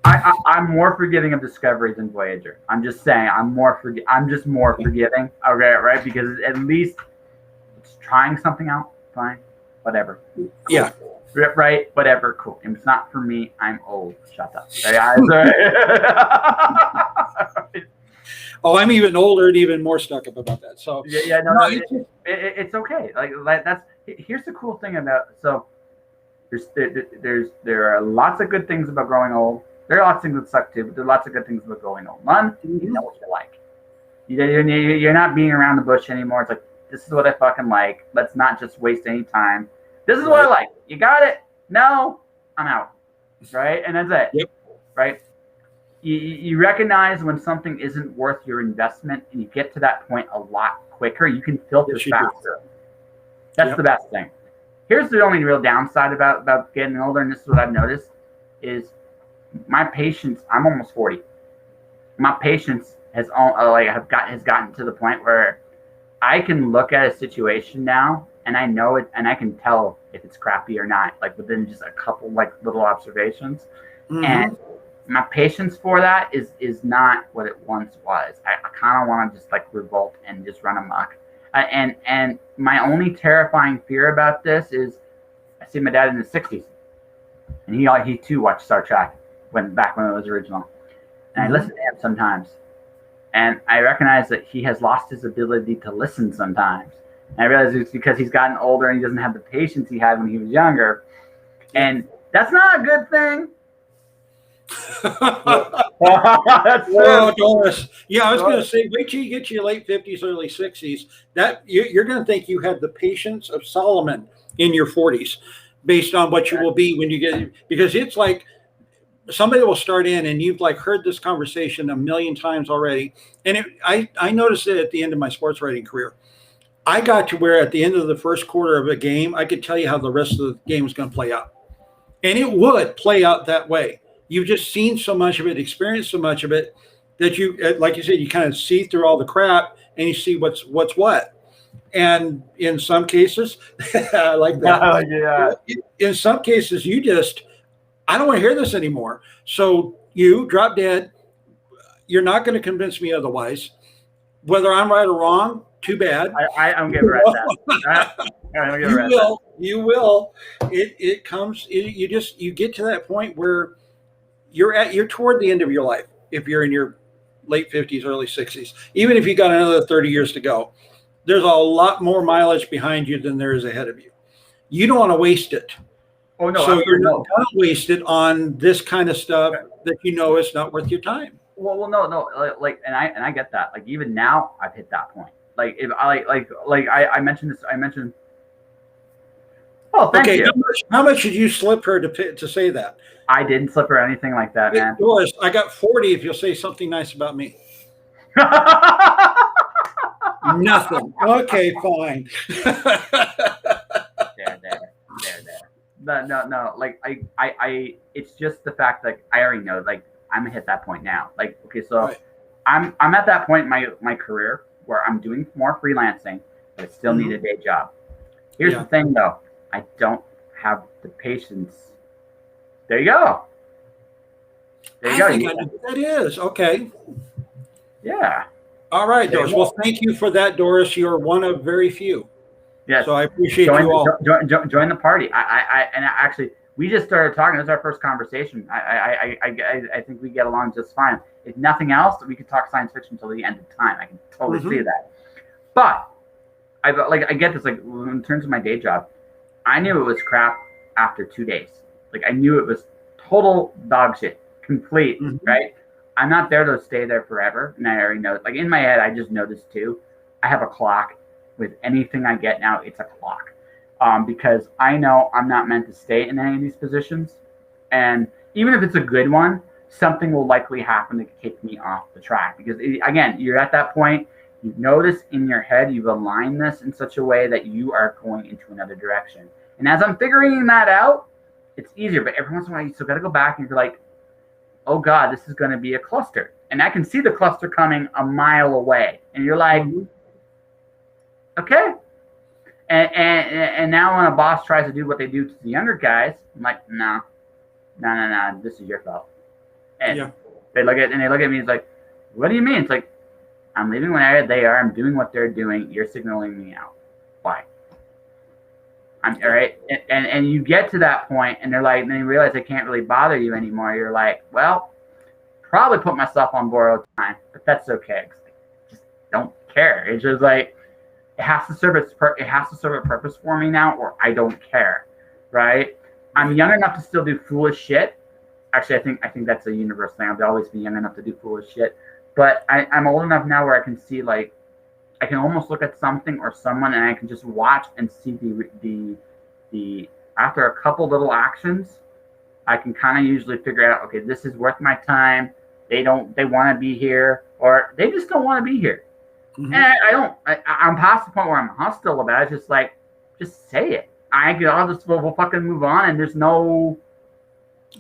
[SPEAKER 1] I'm more forgiving of Discovery than Voyager. I'm just saying I'm just more forgiving. Okay, right? Because at least it's trying something out. Fine, whatever. Cool.
[SPEAKER 2] Yeah.
[SPEAKER 1] Right, whatever, cool. If it's not for me, I'm old. Shut up.
[SPEAKER 2] Oh, I'm even older and even more stuck up about that. So
[SPEAKER 1] it's okay. Like that's here's the cool thing about there are lots of good things about growing old. There are lots of things that suck too, but there are lots of good things about growing old. One, you know what you like. You're not being around the bush anymore. It's like this is what I fucking like. Let's not just waste any time. This is what I like. You got it? No, I'm out. Right? And that's it.
[SPEAKER 2] Yep.
[SPEAKER 1] Right? You recognize when something isn't worth your investment, and you get to that point a lot quicker. You can filter faster. That's the best thing. Here's the only real downside about getting older, and this is what I've noticed, is my patience. I'm almost 40. My patience has gotten to the point where I can look at a situation now and I know it, and I can tell if it's crappy or not, like within just a couple like little observations. And my patience for that is not what it once was. I kind of want to just like revolt and just run amok. And my only terrifying fear about this is I see my dad in the 60s, and he too watched Star Trek back when it was original, and I listen to him sometimes, and I recognize that he has lost his ability to listen sometimes. And I realize it's because he's gotten older and he doesn't have the patience he had when he was younger, and that's not a good thing.
[SPEAKER 2] Well, Doris. Yeah, I was going to say, wait till you get to your late 50s, early 60s. That you're going to think you had the patience of Solomon in your 40s, based on what you will be when you get. Because it's like somebody will start in, and you've like heard this conversation a million times already. And I noticed it at the end of my sports writing career. I got to where at the end of the first quarter of a game, I could tell you how the rest of the game was going to play out, and it would play out that way. You've just seen so much of it, experienced so much of it, that you, like you said, you kind of see through all the crap and you see what's what. And in some cases, I like that. In some cases, I don't want to hear this anymore. So you drop dead. You're not going to convince me otherwise. Whether I'm right or wrong, too bad.
[SPEAKER 1] I'm giving right that.
[SPEAKER 2] You will. It comes. You get to that point where you're toward the end of your life. If you're in your late 50s, early 60s, even if you got another 30 years to go, there's a lot more mileage behind you than there is ahead of you. You don't want to waste it.
[SPEAKER 1] Oh no!
[SPEAKER 2] So you're not going to waste it on this kind of stuff that you know is not worth your time.
[SPEAKER 1] Well, no, like, and I get that. Like, even now, I've hit that point. Like, if I mentioned this, Oh, thank you.
[SPEAKER 2] How much did you slip her to say that?
[SPEAKER 1] I didn't slip her anything like that, man.
[SPEAKER 2] Doris, I got 40 if you'll say something nice about me. Nothing. Okay, fine.
[SPEAKER 1] There. No. Like I. It's just the fact that I already know. Like I'm gonna hit that point now. Like okay, so I'm at that point in my career where I'm doing more freelancing, but I still need a day job. Here's the thing, though. I don't have the patience. There you go.
[SPEAKER 2] I think I know what that is. Okay.
[SPEAKER 1] Yeah.
[SPEAKER 2] All right, Doris. Well, thank you for that, Doris. You're one of very few.
[SPEAKER 1] Yes.
[SPEAKER 2] So I appreciate you all.
[SPEAKER 1] Join the party. Actually, we just started talking. This is our first conversation. I think we get along just fine. If nothing else, we could talk science fiction until the end of time. I can totally see that. But I get this. Like in terms of my day job, I knew it was crap after 2 days. Like I knew it was total dog shit, complete. Right. I'm not there to stay there forever, and I already know. Like in my head, I just know this too. I have a clock. With anything I get now, it's a clock, because I know I'm not meant to stay in any of these positions, and even if it's a good one, something will likely happen to kick me off the track. Because again, you're at that point, you know this in your head, you've aligned this in such a way that you are going into another direction. And as I'm figuring that out, it's easier. But every once in a while, you still got to go back and you're like, oh God, this is going to be a cluster. And I can see the cluster coming a mile away. And you're like, okay. And now when a boss tries to do what they do to the younger guys, I'm like, no, this is your fault. And they look at me. It's like, what do you mean? It's like, I'm leaving when they are. I'm doing what they're doing. You're signaling me out. Why? I'm all right. And you get to that point, and they're like, and then you realize they can't really bother you anymore. You're like, well, probably put myself on borrowed time, but that's okay. I just don't care. It's just like it has to serve a purpose for me now, or I don't care, right? I'm young enough to still do foolish shit. Actually, I think that's a universal thing. I'll always be young enough to do foolish shit. But I'm old enough now where I can see, like, I can almost look at something or someone and I can just watch and see the after a couple little actions, I can kind of usually figure out, okay, this is worth my time. They want to be here, or they just don't want to be here. Mm-hmm. And I'm past the point where I'm hostile about it. It's just like, just say it. We'll fucking move on, and there's no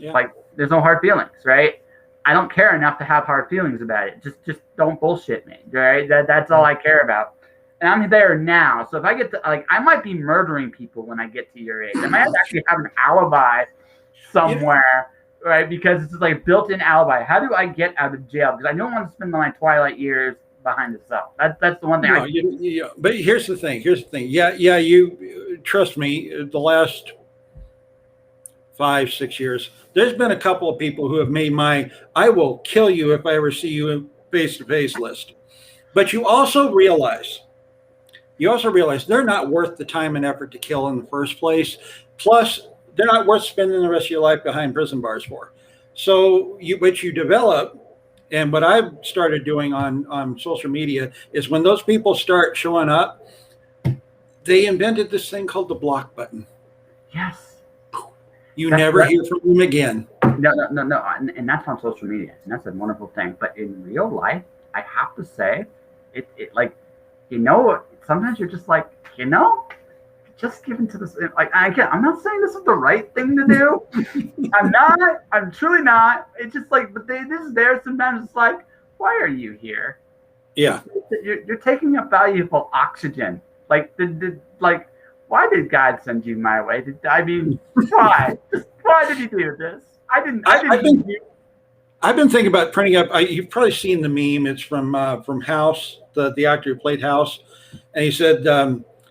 [SPEAKER 1] hard feelings, right? I don't care enough to have hard feelings about it. Just don't bullshit me, right? That's all I care about. And I'm there now. So if I get to, like, I might be murdering people when I get to your age. I might actually have an alibi somewhere, right? Because it's just like a built-in alibi. How do I get out of jail? Because I don't want to spend my twilight years behind the cell. That's the one thing.
[SPEAKER 2] But here's the thing. Yeah. You trust me. The last 5-6 years, there's been a couple of people who have made my "I will kill you if I ever see you face-to-face" list. But you also realize they're not worth the time and effort to kill in the first place. Plus, they're not worth spending the rest of your life behind prison bars for. So what you develop, and what I've started doing on social media, is when those people start showing up, they invented this thing called the block button.
[SPEAKER 1] Yes.
[SPEAKER 2] That's never hear from them again.
[SPEAKER 1] No. And that's on social media. And that's a wonderful thing. But in real life, I have to say, it like, sometimes you're just like, just give into this. Like, I'm not saying this is the right thing to do. I'm truly not. It's just like, but this is there. Sometimes it's like, why are you here?
[SPEAKER 2] Yeah.
[SPEAKER 1] You're taking up valuable oxygen. Like, why did God send you my way? Why? Why did he do this?
[SPEAKER 2] I've been thinking about printing up. You've probably seen the meme. It's from House, the actor who played House, and he said,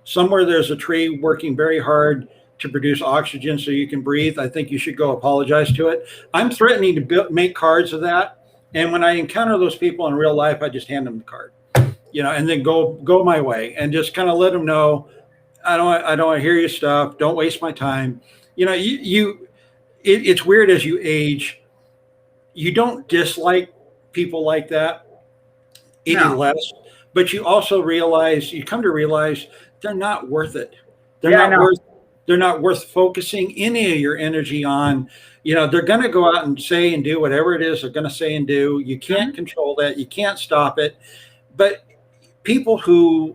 [SPEAKER 2] "Somewhere there's a tree working very hard to produce oxygen so you can breathe. I think you should go apologize to it." I'm threatening to make cards of that, and when I encounter those people in real life, I just hand them the card, and then go my way and just kind of let them know, I don't want to hear your stuff. Don't waste my time. It's weird as you age. You don't dislike people like that any less, but you also come to realize they're not worth it. They're not worth focusing any of your energy on. They're going to go out and say and do whatever it is they're going to say and do. You can't control that. You can't stop it. But people who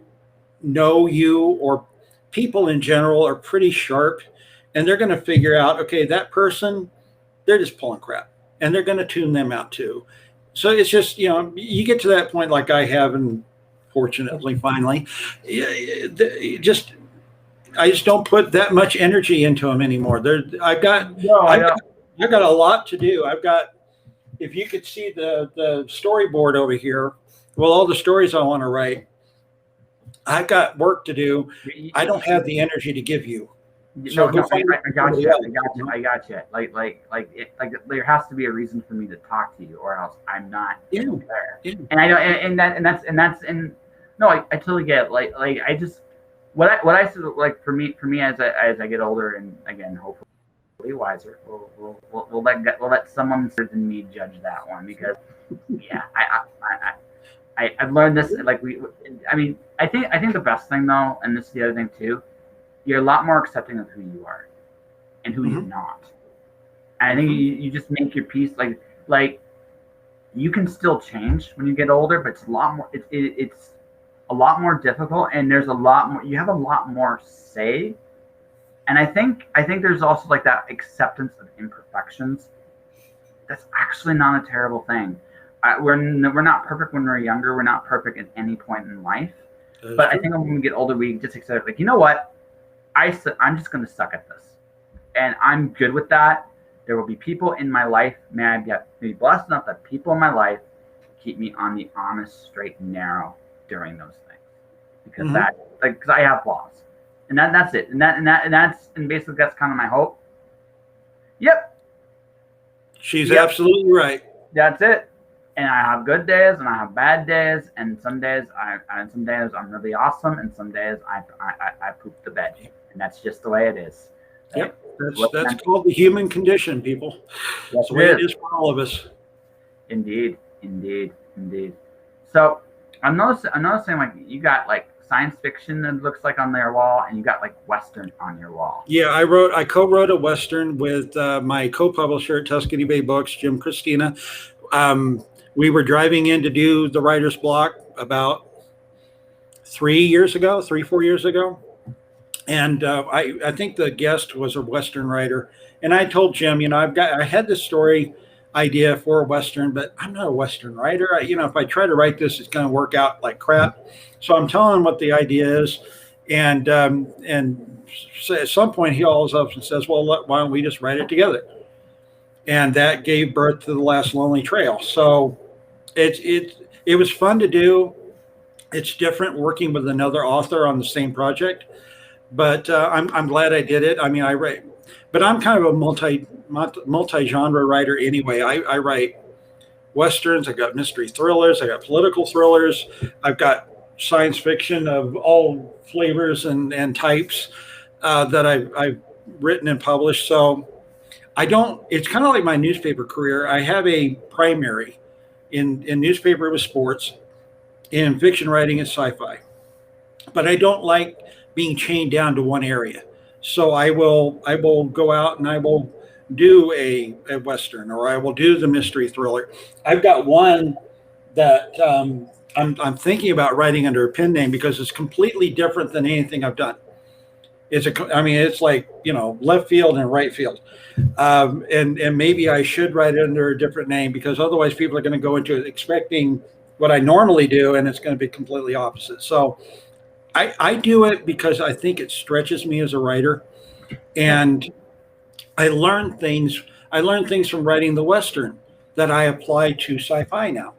[SPEAKER 2] know you, or people in general, are pretty sharp, and they're going to figure out, okay, that person, they're just pulling crap, and they're going to tune them out too. So it's just, you get to that point like I have, and fortunately, finally, I just don't put that much energy into them anymore. I've got a lot to do. If you could see the storyboard over here, well, all the stories I want to write, I've got work to do. I don't have the energy to give you. So
[SPEAKER 1] I got you. Like there has to be a reason for me to talk to you, or else I'm not there. Yeah. And I know, I totally get it. Like I just what I said, like for me as I get older, and again, hopefully wiser, we'll let someone other than me judge that one, because I've learned this. I think the best thing though, and this is the other thing too, you're a lot more accepting of who you are and who you're not. And I think you just make your peace. Like like you can still change when you get older, but it's a lot more. It's a lot more difficult, and there's a lot more. You have a lot more say, and I think there's also like that acceptance of imperfections. That's actually not a terrible thing. We're not perfect when we're younger. We're not perfect at any point in life. But I think when we get older, we just accept like, you know what? I'm just going to suck at this, and I'm good with that. There will be people in my life. May I be blessed enough that people in my life keep me on the honest, straight, and narrow during those things, because because I have flaws, and that's it, and basically that's kind of my hope. Yep,
[SPEAKER 2] she's absolutely right.
[SPEAKER 1] That's it. And I have good days and I have bad days, and some days I'm really awesome, and some days I poop the bed, and that's just the way it is.
[SPEAKER 2] Right? Yep, that's called the human condition, people. That's the way it is for all of us.
[SPEAKER 1] Indeed. So I'm noticing like you got like science fiction that looks like on their wall, and you got like Western on your wall.
[SPEAKER 2] Yeah, I co-wrote a Western with my co-publisher at Tuscany Bay Books, Jim Christina. We were driving in to do the writer's block about 4 years ago. And I think the guest was a Western writer. And I told Jim, I had this story idea for a Western, but I'm not a Western writer. If I try to write this, it's going to work out like crap. So I'm telling him what the idea is. And so at some point he alls up and says, well, why don't we just write it together? And that gave birth to The Last Lonely Trail. So it was fun to do. It's different working with another author on the same project, but I'm glad I did it. I mean, I write, but I'm kind of a multi-genre writer anyway. I write Westerns. I got mystery thrillers. I got political thrillers. I've got science fiction of all flavors and types that I've written and published. So it's kind of like my newspaper career. I have a primary in newspaper with sports, in fiction writing and sci-fi, but I don't like being chained down to one area. So I will go out and I will do a Western, or I will do the mystery thriller. I've got one that I'm thinking about writing under a pen name because it's completely different than anything I've done. It's like, left field and right field. And maybe I should write it under a different name, because otherwise people are going to go into it expecting what I normally do, and it's going to be completely opposite. So I do it because I think it stretches me as a writer, and I learn things from writing the Western that I apply to sci-fi now.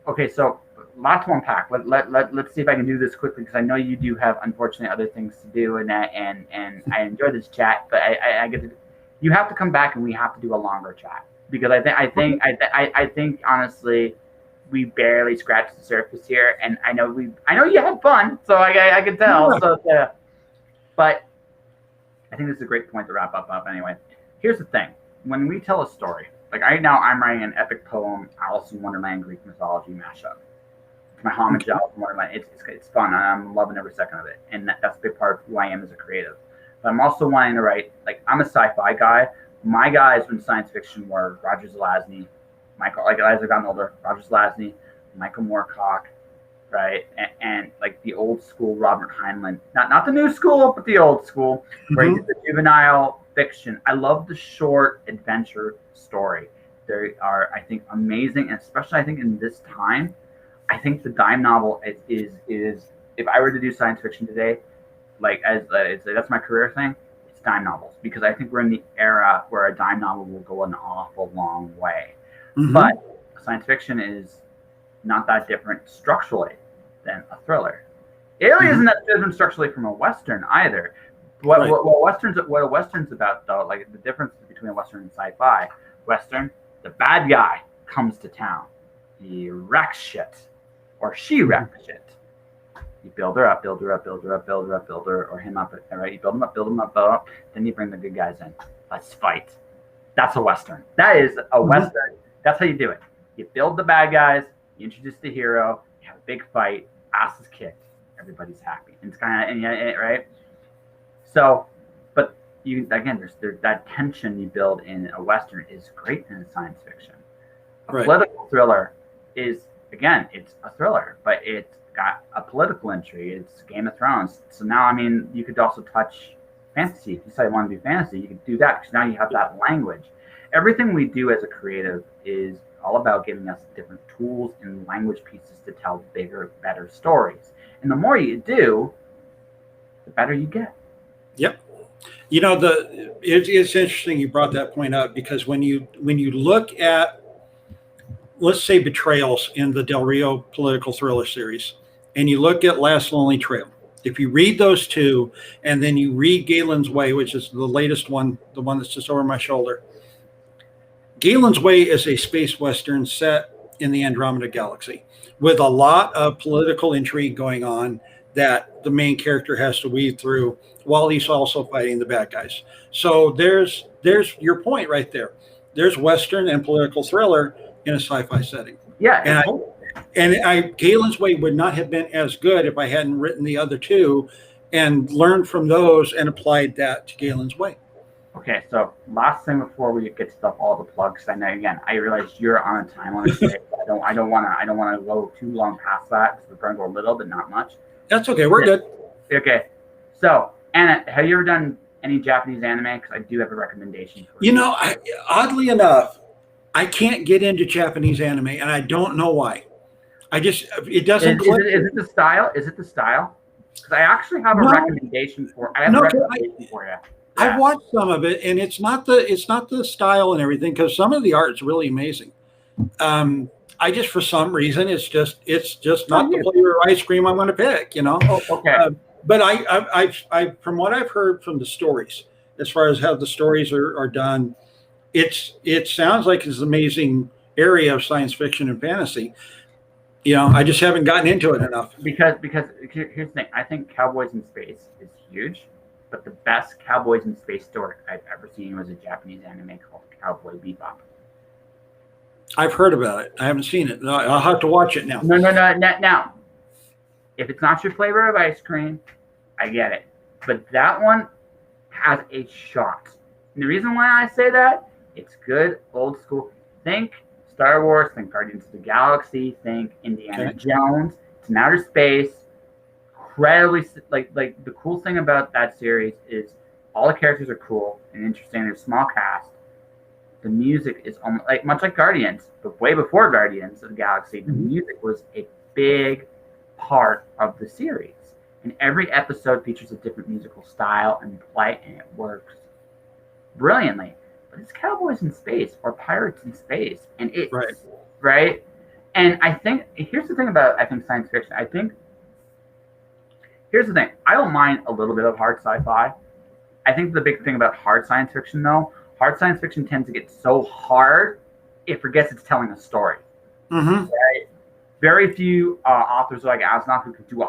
[SPEAKER 1] Okay, so lot to unpack. Let's see if I can do this quickly, because I know you do have, unfortunately, other things to do, and I enjoy this chat, but I get to. You have to come back, and we have to do a longer chat, because I think honestly, we barely scratched the surface here, and I know you had fun, so I can tell. Yeah. So but I think this is a great point to wrap up anyway. Here's the thing: when we tell a story, like right now, I'm writing an epic poem, Alice in Wonderland Greek mythology mashup. My homage to Alice in Wonderland. It's fun. I'm loving every second of it, and that's a big part of who I am as a creative. But I'm also wanting to write. Like, I'm a sci-fi guy. My guys in science fiction were Roger Zelazny, Michael. Like, as I've gotten older, Roger Zelazny, Michael Moorcock, right, and like the old school Robert Heinlein. Not the new school, but the old school, where he did the juvenile fiction. I love the short adventure story. They are, I think, amazing, and especially I think in this time. I think the dime novel is if I were to do science fiction today, like that's my career thing, it's dime novels, because I think we're in the era where a dime novel will go an awful long way. Mm-hmm. But science fiction is not that different structurally than a thriller. It really isn't that different structurally from a Western either. What a Western's about, though, like the difference between a Western and sci-fi. Western, the bad guy comes to town, he wrecks shit. Or she wrecks shit. You build her up, or him up, right? You build him up, then you bring the good guys in. Let's fight. That's a Western. That is a Western. That's how you do it. You build the bad guys, you introduce the hero, you have a big fight, ass is kicked, everybody's happy. And it's kind of, right? So, but you again, there's that tension you build in a Western is great in science fiction. A political thriller is, again, it's a thriller, but it's got a political intrigue. It's Game of Thrones. So now, I mean, you could also touch fantasy. If you say you want to do fantasy, you could do that because now you have that language. Everything we do as a creative is all about giving us different tools and language pieces to tell bigger, better stories. And the more you do, the better you get.
[SPEAKER 2] Yep. You know, it's interesting you brought that point up, because when you look at, let's say, Betrayals in the Del Rio political thriller series, and you look at Last Lonely Trail, if you read those two, and then you read Galen's Way, which is the latest one, the one that's just over my shoulder, Galen's Way is a space western set in the Andromeda galaxy with a lot of political intrigue going on that the main character has to weave through while he's also fighting the bad guys. So there's your point right there. There's western and political thriller in a sci-fi setting.
[SPEAKER 1] Yeah.
[SPEAKER 2] And Galen's Way would not have been as good if I hadn't written the other two and learned from those and applied that to Galen's Way.
[SPEAKER 1] Okay, so last thing before we get to all the plugs, I know, again, I realize you're on a time limit today. I don't want to go too long past that, because we're going to go a little, but not much.
[SPEAKER 2] That's okay. We're good.
[SPEAKER 1] Okay, so Anna, have you ever done any Japanese anime? Because I do have a recommendation for you.
[SPEAKER 2] You know, oddly enough, I can't get into Japanese anime, and I don't know why. It doesn't click.
[SPEAKER 1] Is it the style? Is it the style? Because I actually have a recommendation for. I have a recommendation for you.
[SPEAKER 2] I've watched some of it, and it's not the style and everything, because some of the art is really amazing. I just, for some reason, it's just not the flavor of ice cream I'm going to pick, you know.
[SPEAKER 1] Oh, okay.
[SPEAKER 2] But I from what I've heard from the stories, as far as how the stories are done, it sounds like it's an amazing area of science fiction and fantasy. You know, I just haven't gotten into it enough.
[SPEAKER 1] Because here's the thing. I think Cowboys in Space is huge. But the best Cowboys in Space story I've ever seen was a Japanese anime called Cowboy Bebop.
[SPEAKER 2] I've heard about it. I haven't seen it. I'll have to watch it now.
[SPEAKER 1] No. Now, if it's not your flavor of ice cream, I get it. But that one has a shot. And the reason why I say that, it's good, old school. Think Star Wars, think Guardians of the Galaxy, think Indiana Jones. It's in outer space. Incredibly, like the cool thing about that series is all the characters are cool and interesting. There's a small cast. The music is almost like much like Guardians, but way before Guardians of the Galaxy. The music was a big part of the series, and every episode features a different musical style and play, and it works brilliantly. But it's Cowboys in Space or Pirates in Space, and it's right. And I think here's the thing about science fiction. Here's the thing. I don't mind a little bit of hard sci-fi. I think the big thing about hard science fiction, though, hard science fiction tends to get so hard, it forgets it's telling a story.
[SPEAKER 2] Mm-hmm.
[SPEAKER 1] Right? Very few authors like Asimov who can do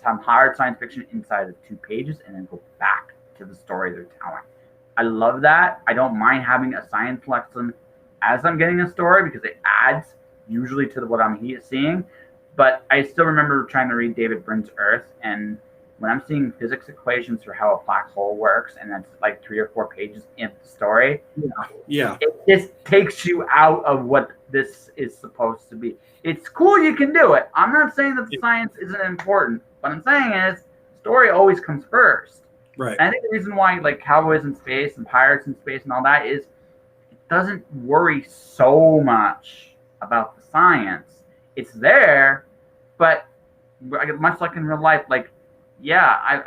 [SPEAKER 1] some hard science fiction inside of 2 pages and then go back to the story they're telling. I love that. I don't mind having a science lesson as I'm getting a story, because it adds usually to what I'm seeing. But I still remember trying to read David Byrne's Earth, and when I'm seeing physics equations for how a black hole works, and that's like 3 or 4 pages in the story, it just takes you out of what this is supposed to be. It's cool you can do it. I'm not saying that the science isn't important. What I'm saying is story always comes first.
[SPEAKER 2] Right.
[SPEAKER 1] And I think the reason why like Cowboys in Space and Pirates in Space and all that is it doesn't worry so much about the science. It's there. But much like in real life, I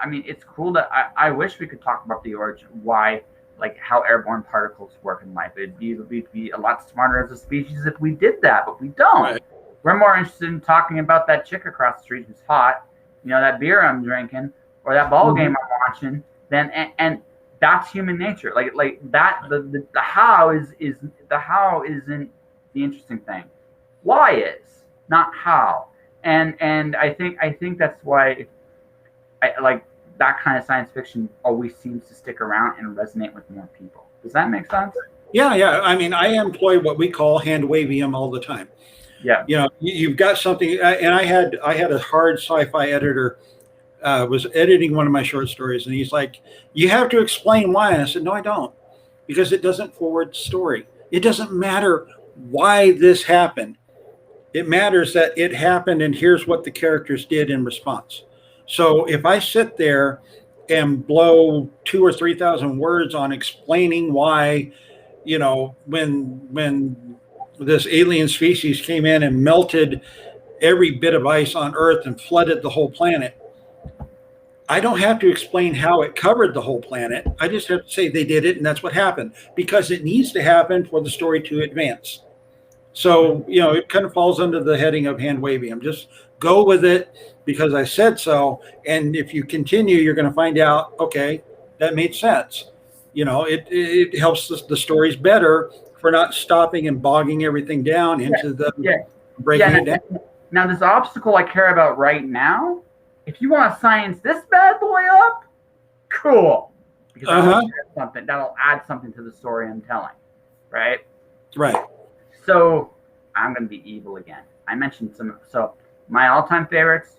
[SPEAKER 1] mean, it's cool that I wish we could talk about the origin, why, like how airborne particles work in life. We'd be a lot smarter as a species if we did that, but we don't. Right. We're more interested in talking about that chick across the street who's hot, that beer I'm drinking, or that ball game I'm watching. And that's human nature. Like that. The how isn't the interesting thing. Why is, not how. And I think that's why I like that kind of science fiction always seems to stick around and resonate with more people. Does that make sense?
[SPEAKER 2] Yeah. I mean, I employ what we call hand wavium all the time.
[SPEAKER 1] Yeah.
[SPEAKER 2] You've got something, and I had a hard sci-fi editor was editing one of my short stories, and he's like, "You have to explain why." And I said, "No, I don't, because it doesn't forward the story. It doesn't matter why this happened. It matters that it happened, and here's what the characters did in response." So if I sit there and blow 2,000 or 3,000 words on explaining why, when this alien species came in and melted every bit of ice on Earth and flooded the whole planet, I don't have to explain how it covered the whole planet. I just have to say they did it, and that's what happened, because it needs to happen for the story to advance. So, it kind of falls under the heading of hand waving. I'm just go with it because I said so. And if you continue, you're going to find out, okay, that made sense. It helps the stories better for not stopping and bogging everything down into breaking it down.
[SPEAKER 1] Now, this obstacle I care about right now, if you want to science this bad boy up, cool. Because that'll add something to the story I'm telling, right?
[SPEAKER 2] Right.
[SPEAKER 1] So I'm going to be evil again. I mentioned some. So my all-time favorites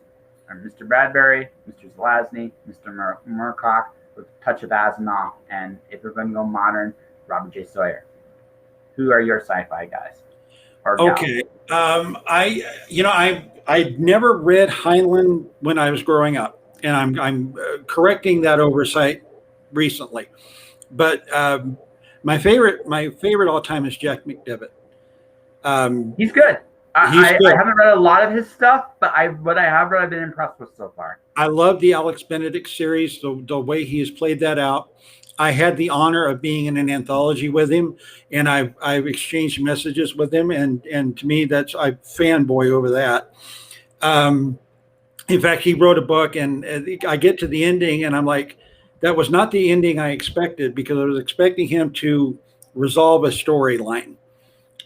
[SPEAKER 1] are Mr. Bradbury, Mr. Zelazny, Mr. Murkoch, with a touch of Asimov, and if we're going to go modern, Robert J. Sawyer. Who are your sci-fi guys?
[SPEAKER 2] Okay. I never read Heinlein when I was growing up, and I'm correcting that oversight recently. But my favorite all time is Jack McDevitt.
[SPEAKER 1] He's good. I
[SPEAKER 2] good.
[SPEAKER 1] haven't read a lot of his stuff, but what I have read, I've been impressed with so far.
[SPEAKER 2] I love the Alex Benedict series, the way he has played that out. I had the honor of being in an anthology with him, and I've exchanged messages with him, and to me, I fanboy over that. In fact, he wrote a book, and I get to the ending, and I'm like, that was not the ending I expected, because I was expecting him to resolve a storyline.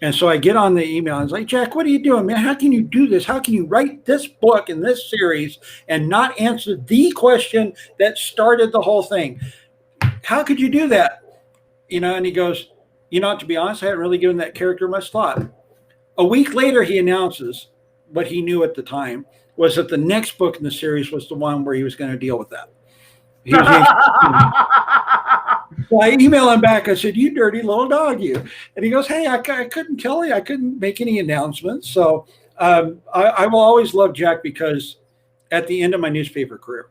[SPEAKER 2] And so I get on the email and it's like, Jack, what are you doing, man? How can you do this? How can you write this book in this series and not answer the question that started the whole thing? How could you do that? And he goes, to be honest, I hadn't really given that character much thought. A week later, he announces what he knew at the time was that the next book in the series was the one where he was going to deal with that. So I emailed him back. I said, "You dirty little dog, you." And he goes, "Hey, I couldn't tell you. I couldn't make any announcements." So I will always love Jack, because at the end of my newspaper career,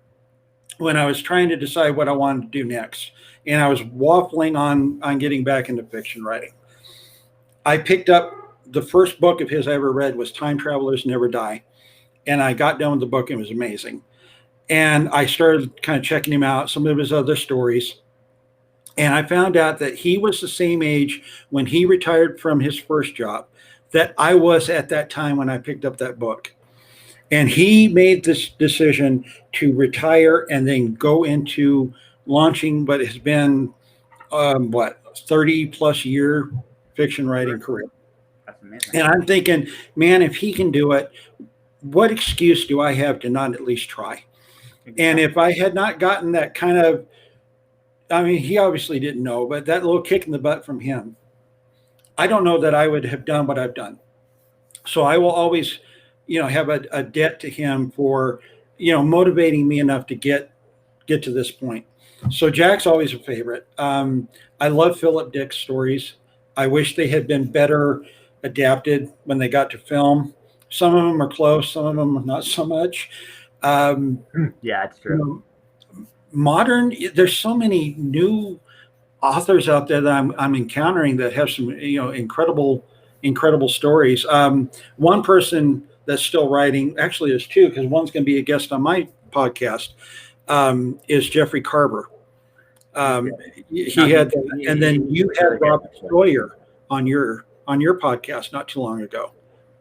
[SPEAKER 2] when I was trying to decide what I wanted to do next, and I was waffling on getting back into fiction writing, I picked up the first book of his I ever read was Time Travelers Never Die. And I got done with the book, and it was amazing. And I started kind of checking him out, some of his other stories. And I found out that he was the same age when he retired from his first job that I was at that time when I picked up that book. And he made this decision to retire and then go into launching what has been, 30 plus year fiction writing career.
[SPEAKER 1] That's amazing.
[SPEAKER 2] And I'm thinking, man, if he can do it, what excuse do I have to not at least try? And if I had not gotten that kind of, he obviously didn't know, but that little kick in the butt from him, I don't know that I would have done what I've done. So I will always, have a debt to him for, motivating me enough to get to this point. So Jack's always a favorite. I love Philip Dick's stories. I wish they had been better adapted when they got to film. Some of them are close, some of them not so much.
[SPEAKER 1] Yeah, it's true.
[SPEAKER 2] Modern, there's so many new authors out there that I'm encountering that have some incredible stories. One person that's still writing, actually there's two, because one's going to be a guest on my podcast, is Jeffrey Carver. He had, and then you had Robert Sawyer on your podcast not too long ago.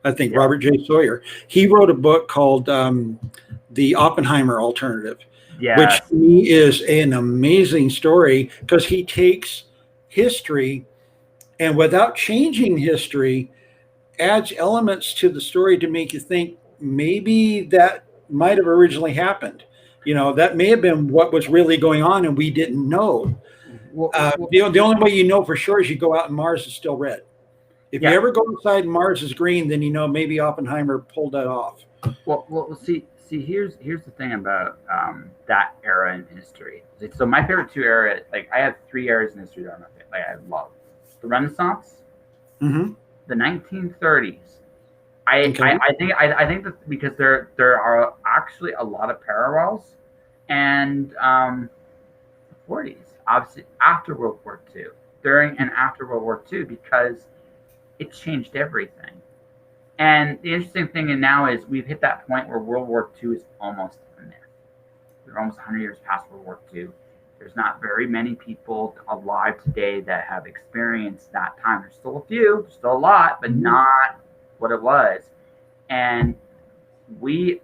[SPEAKER 2] I think yeah. Robert J. Sawyer. He wrote a book called The Oppenheimer Alternative, yes. Which to me is an amazing story, because he takes history and without changing history adds elements to the story to make you think maybe that might have originally happened. That may have been what was really going on and we didn't know. The only way you know for sure is you go out and Mars is still red. If you ever go inside and Mars is green, then maybe Oppenheimer pulled that off.
[SPEAKER 1] Well, see, See, here's the thing about that era in history. So my favorite two eras, like I have three eras in history that I love: the Renaissance, the 1930s.
[SPEAKER 2] Okay.
[SPEAKER 1] I think that because there are actually a lot of parallels, and the 40s, obviously after World War II, during and after World War II, because it changed everything. And the interesting thing now is we've hit that point where World War II is almost a myth. We're almost 100 years past World War II. There's not very many people alive today that have experienced that time. There's still a few, there's still a lot, but not what it was. And we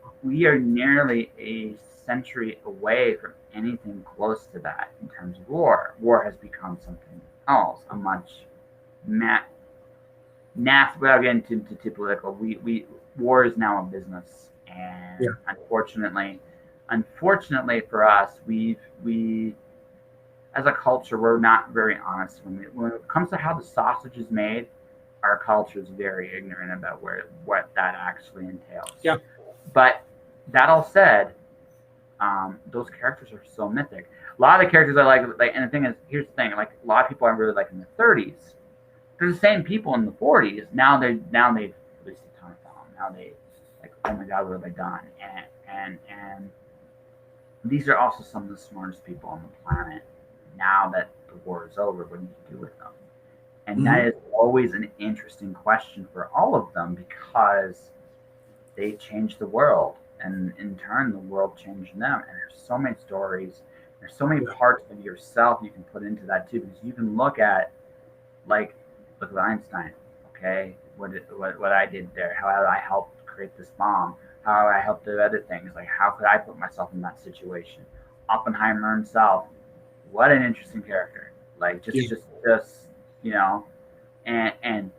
[SPEAKER 1] are nearly a century away from anything close to that in terms of war. War has become something else, a much without getting too political. We war is now a business, and unfortunately for us, we as a culture we're not very honest when it comes to how the sausage is made. Our culture is very ignorant about what that actually entails.
[SPEAKER 2] Yeah.
[SPEAKER 1] But that all said, those characters are so mythic. A lot of the characters I like, and the thing is, here's the thing: like a lot of people I really like in the 30s. They're the same people in the 40s. Now they've released a ton of film. Now they like, oh my God, what have I done? And these are also some of the smartest people on the planet. Now that the war is over, what do you do with them? And that is always an interesting question for all of them because they changed the world, and in turn, the world changed them. And there's so many stories. There's so many parts of yourself you can put into that too, because you can look at look at Einstein, okay? What I did there, how I helped create this bomb, how I helped do other things, like how could I put myself in that situation? Oppenheimer himself, what an interesting character. Like just you know, and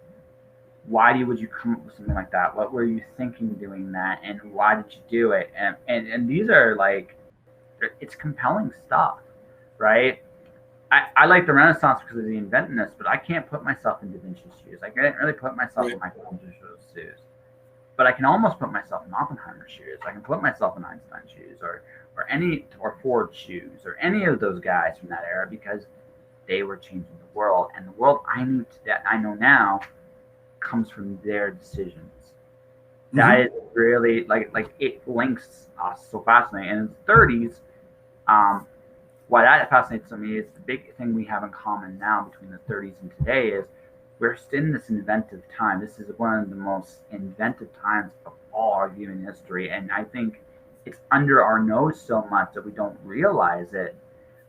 [SPEAKER 1] why would you come up with something like that? What were you thinking doing that, and why did you do it? And these are like, it's compelling stuff, right? I like the Renaissance because of the inventiveness, but I can't put myself in Da Vinci's shoes. I can't really put myself in Michelangelo's shoes. But I can almost put myself in Oppenheimer's shoes. I can put myself in Einstein's shoes, or Ford's shoes, or any of those guys from that era, because they were changing the world, and the world I know now comes from their decisions. That is really like it links us so fascinating. And in the 30s, why that fascinates me is the big thing we have in common now between the 30s and today is we're still in this inventive time. This is one of the most inventive times of all our human history, and I think it's under our nose so much that we don't realize it.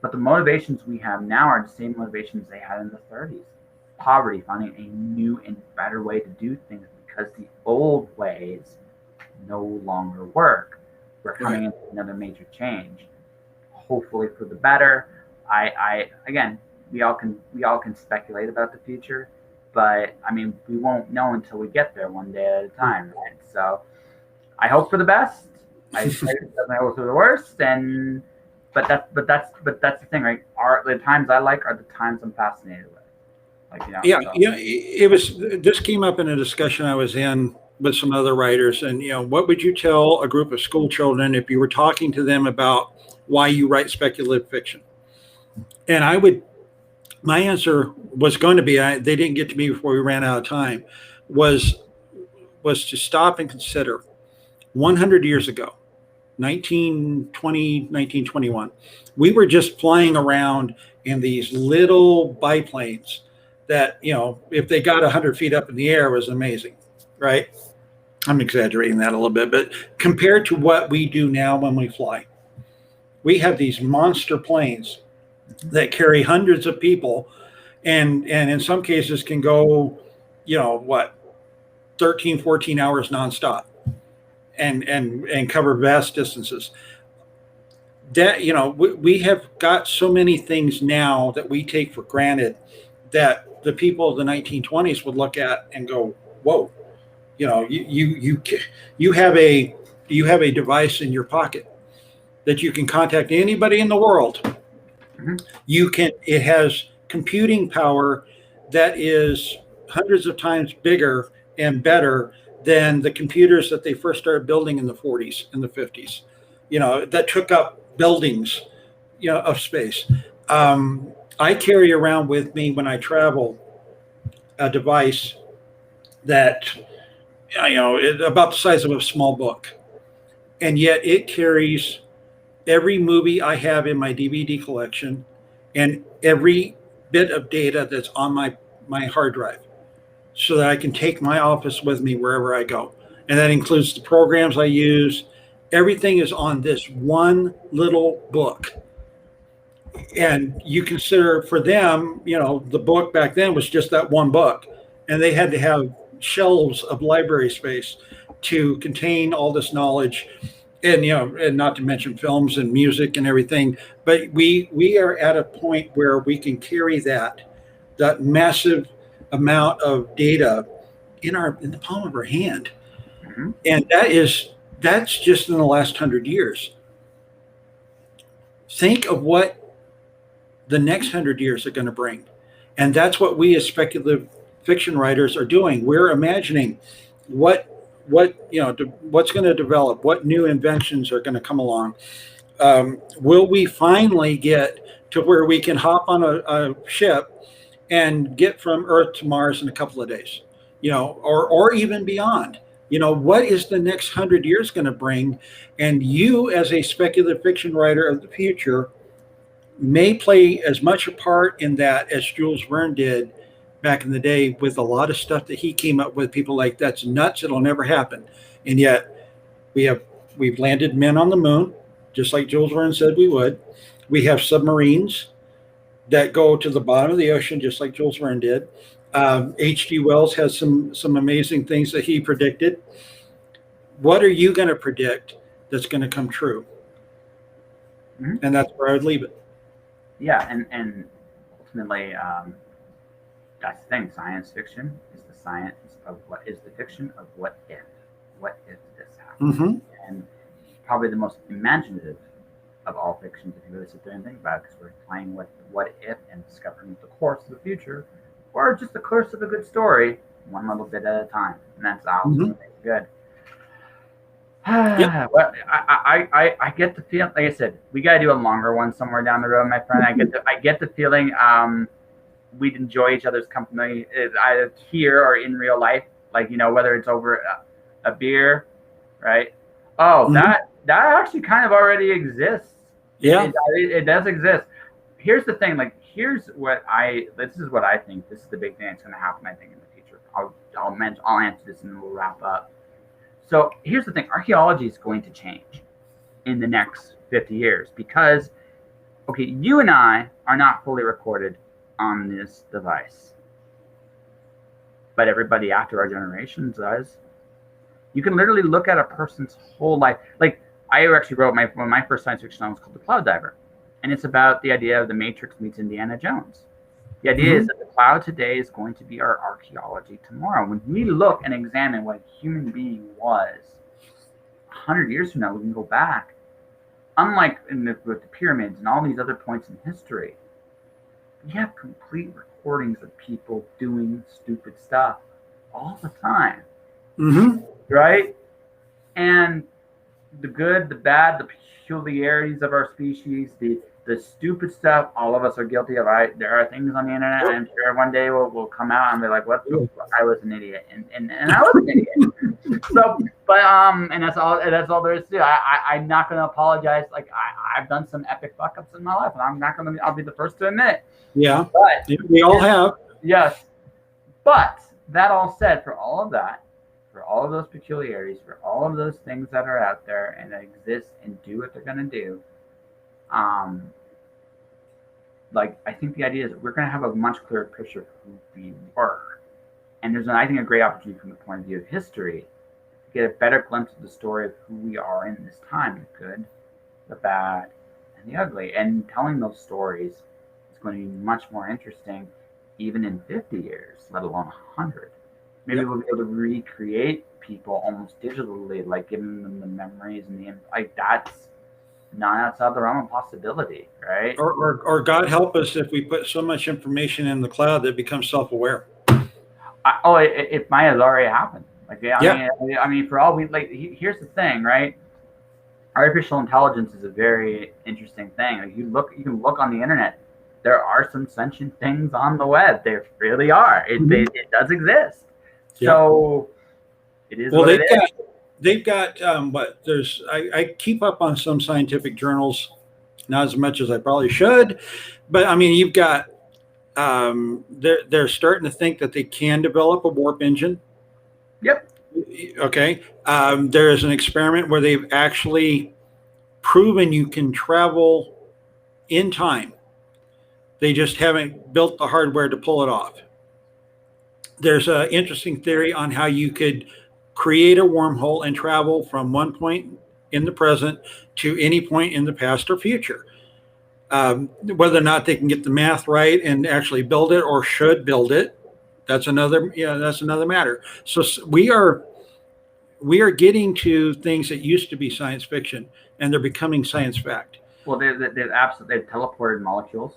[SPEAKER 1] But the motivations we have now are the same motivations they had in the 30s. Poverty, finding a new and better way to do things because the old ways no longer work. We're coming into another major change, hopefully for the better. I again, we all can speculate about the future, but I mean, we won't know until we get there one day at a time, right? So I hope for the best. I hope for the worst, but that's the thing, right? The times I like are the times I'm fascinated with. Like,
[SPEAKER 2] it was. This came up in a discussion I was in with some other writers, and what would you tell a group of school children if you were talking to them about why you write speculative fiction? And my answer was going to be, they didn't get to me before we ran out of time, was to stop and consider 100 years ago, 1920, 1921, we were just flying around in these little biplanes that, if they got 100 feet up in the air, was amazing, right? I'm exaggerating that a little bit, but compared to what we do now when we fly, we have these monster planes that carry hundreds of people and in some cases can go, 13, 14 hours nonstop and cover vast distances. That, we have got so many things now that we take for granted that the people of the 1920s would look at and go, whoa, you have a device in your pocket that you can contact anybody in the world. It has computing power that is hundreds of times bigger and better than the computers that they first started building in the 40s and the 50s, that took up buildings, of space. I carry around with me when I travel a device that, is about the size of a small book. And yet it carries every movie I have in my DVD collection and every bit of data that's on my hard drive, so that I can take my office with me wherever I go. And that includes the programs I use. Everything is on this one little book. And you consider for them, the book back then was just that one book. And they had to have shelves of library space to contain all this knowledge. And, and not to mention films and music and everything. But we are at a point where we can carry that massive amount of data in the palm of our hand. Mm-hmm. And that's just in the last 100 years. Think of what the next 100 years are going to bring. And that's what we as speculative fiction writers are doing. We're imagining what's going to develop, what new inventions are going to come along. Will we finally get to where we can hop on a ship and get from Earth to Mars in a couple of days, or even beyond? What is the next 100 years going to bring? And you, as a speculative fiction writer of the future, may play as much a part in that as Jules Verne did back in the day, with a lot of stuff that he came up with. People like, that's nuts, it'll never happen. And yet we've landed men on the moon, just like Jules Verne said we would. We have submarines that go to the bottom of the ocean, just like Jules Verne did. H.G. Wells has some amazing things that he predicted. What are you going to predict that's going to come true? Mm-hmm. And that's where I would leave it.
[SPEAKER 1] Yeah, and ultimately, that's the thing. Science fiction is the science of what is the fiction of what if. What if this happens? Mm-hmm. And probably the most imaginative of all fictions, if you really sit there and think about it, because we're playing with what if and discovering the course of the future, or just the course of a good story, one little bit at a time. And that's how it's going to make it good. Yep. Well, I get the feeling, like I said, we got to do a longer one somewhere down the road, my friend. I get the feeling we'd enjoy each other's company, either here or in real life, like, whether it's over a beer, right? Oh, mm-hmm. that actually kind of already exists.
[SPEAKER 2] Yeah,
[SPEAKER 1] it does exist. Here's the thing, like, this is what I think. This is the big thing that's going to happen, I think, in the future. I'll answer this and we'll wrap up. So here's the thing: archaeology is going to change in the next 50 years because, okay, you and I are not fully recorded on this device, but everybody after our generation does. You can literally look at a person's whole life. Like, I actually wrote one of my first science fiction novels called The Cloud Diver, and it's about the idea of the Matrix meets Indiana Jones. The idea is that the cloud today is going to be our archaeology tomorrow. When we look and examine what a human being was 100 years from now, we can go back. Unlike with the pyramids and all these other points in history, we have complete recordings of people doing stupid stuff all the time. Mm-hmm. Right? And the good, the bad, the peculiarities of our species, the stupid stuff, all of us are guilty of. There are things on the internet, and I'm sure one day we'll come out and be like, "What? I was an idiot," and I was an idiot. So, but and that's all there is to it. I'm not going to apologize. Like, I've done some epic fuck ups in my life, and I'll be the first to admit.
[SPEAKER 2] Yeah, but we all have.
[SPEAKER 1] Yes, but that all said, for all of that, for all of those peculiarities, for all of those things that are out there and that exist and do what they're going to do. Like, I think the idea is we're going to have a much clearer picture of who we were. And there's, I think, a great opportunity from the point of view of history to get a better glimpse of the story of who we are in this time, the good, the bad, and the ugly. And telling those stories is going to be much more interesting even in 50 years, let alone 100. Maybe we'll be able to recreate people almost digitally, like giving them the memories and that's not outside the realm of possibility, right?
[SPEAKER 2] Or God help us if we put so much information in the cloud that it becomes self-aware.
[SPEAKER 1] It might have already happened. Like, I mean, for all we like, here's the thing, right? Artificial intelligence is a very interesting thing. Like, you can look on the internet. There are some sentient things on the web. There really are. It does exist. So it is. Well,
[SPEAKER 2] they've got what there's. I keep up on some scientific journals, not as much as I probably should, but I mean, you've got. They're starting to think that they can develop a warp engine.
[SPEAKER 1] Yep.
[SPEAKER 2] Okay. There is an experiment where they've actually proven you can travel in time. They just haven't built the hardware to pull it off. There's an interesting theory on how you could create a wormhole and travel from one point in the present to any point in the past or future. Whether or not they can get the math right and actually build it or should build it, that's another matter. So we are getting to things that used to be science fiction, and they're becoming science fact.
[SPEAKER 1] Well, they've teleported molecules.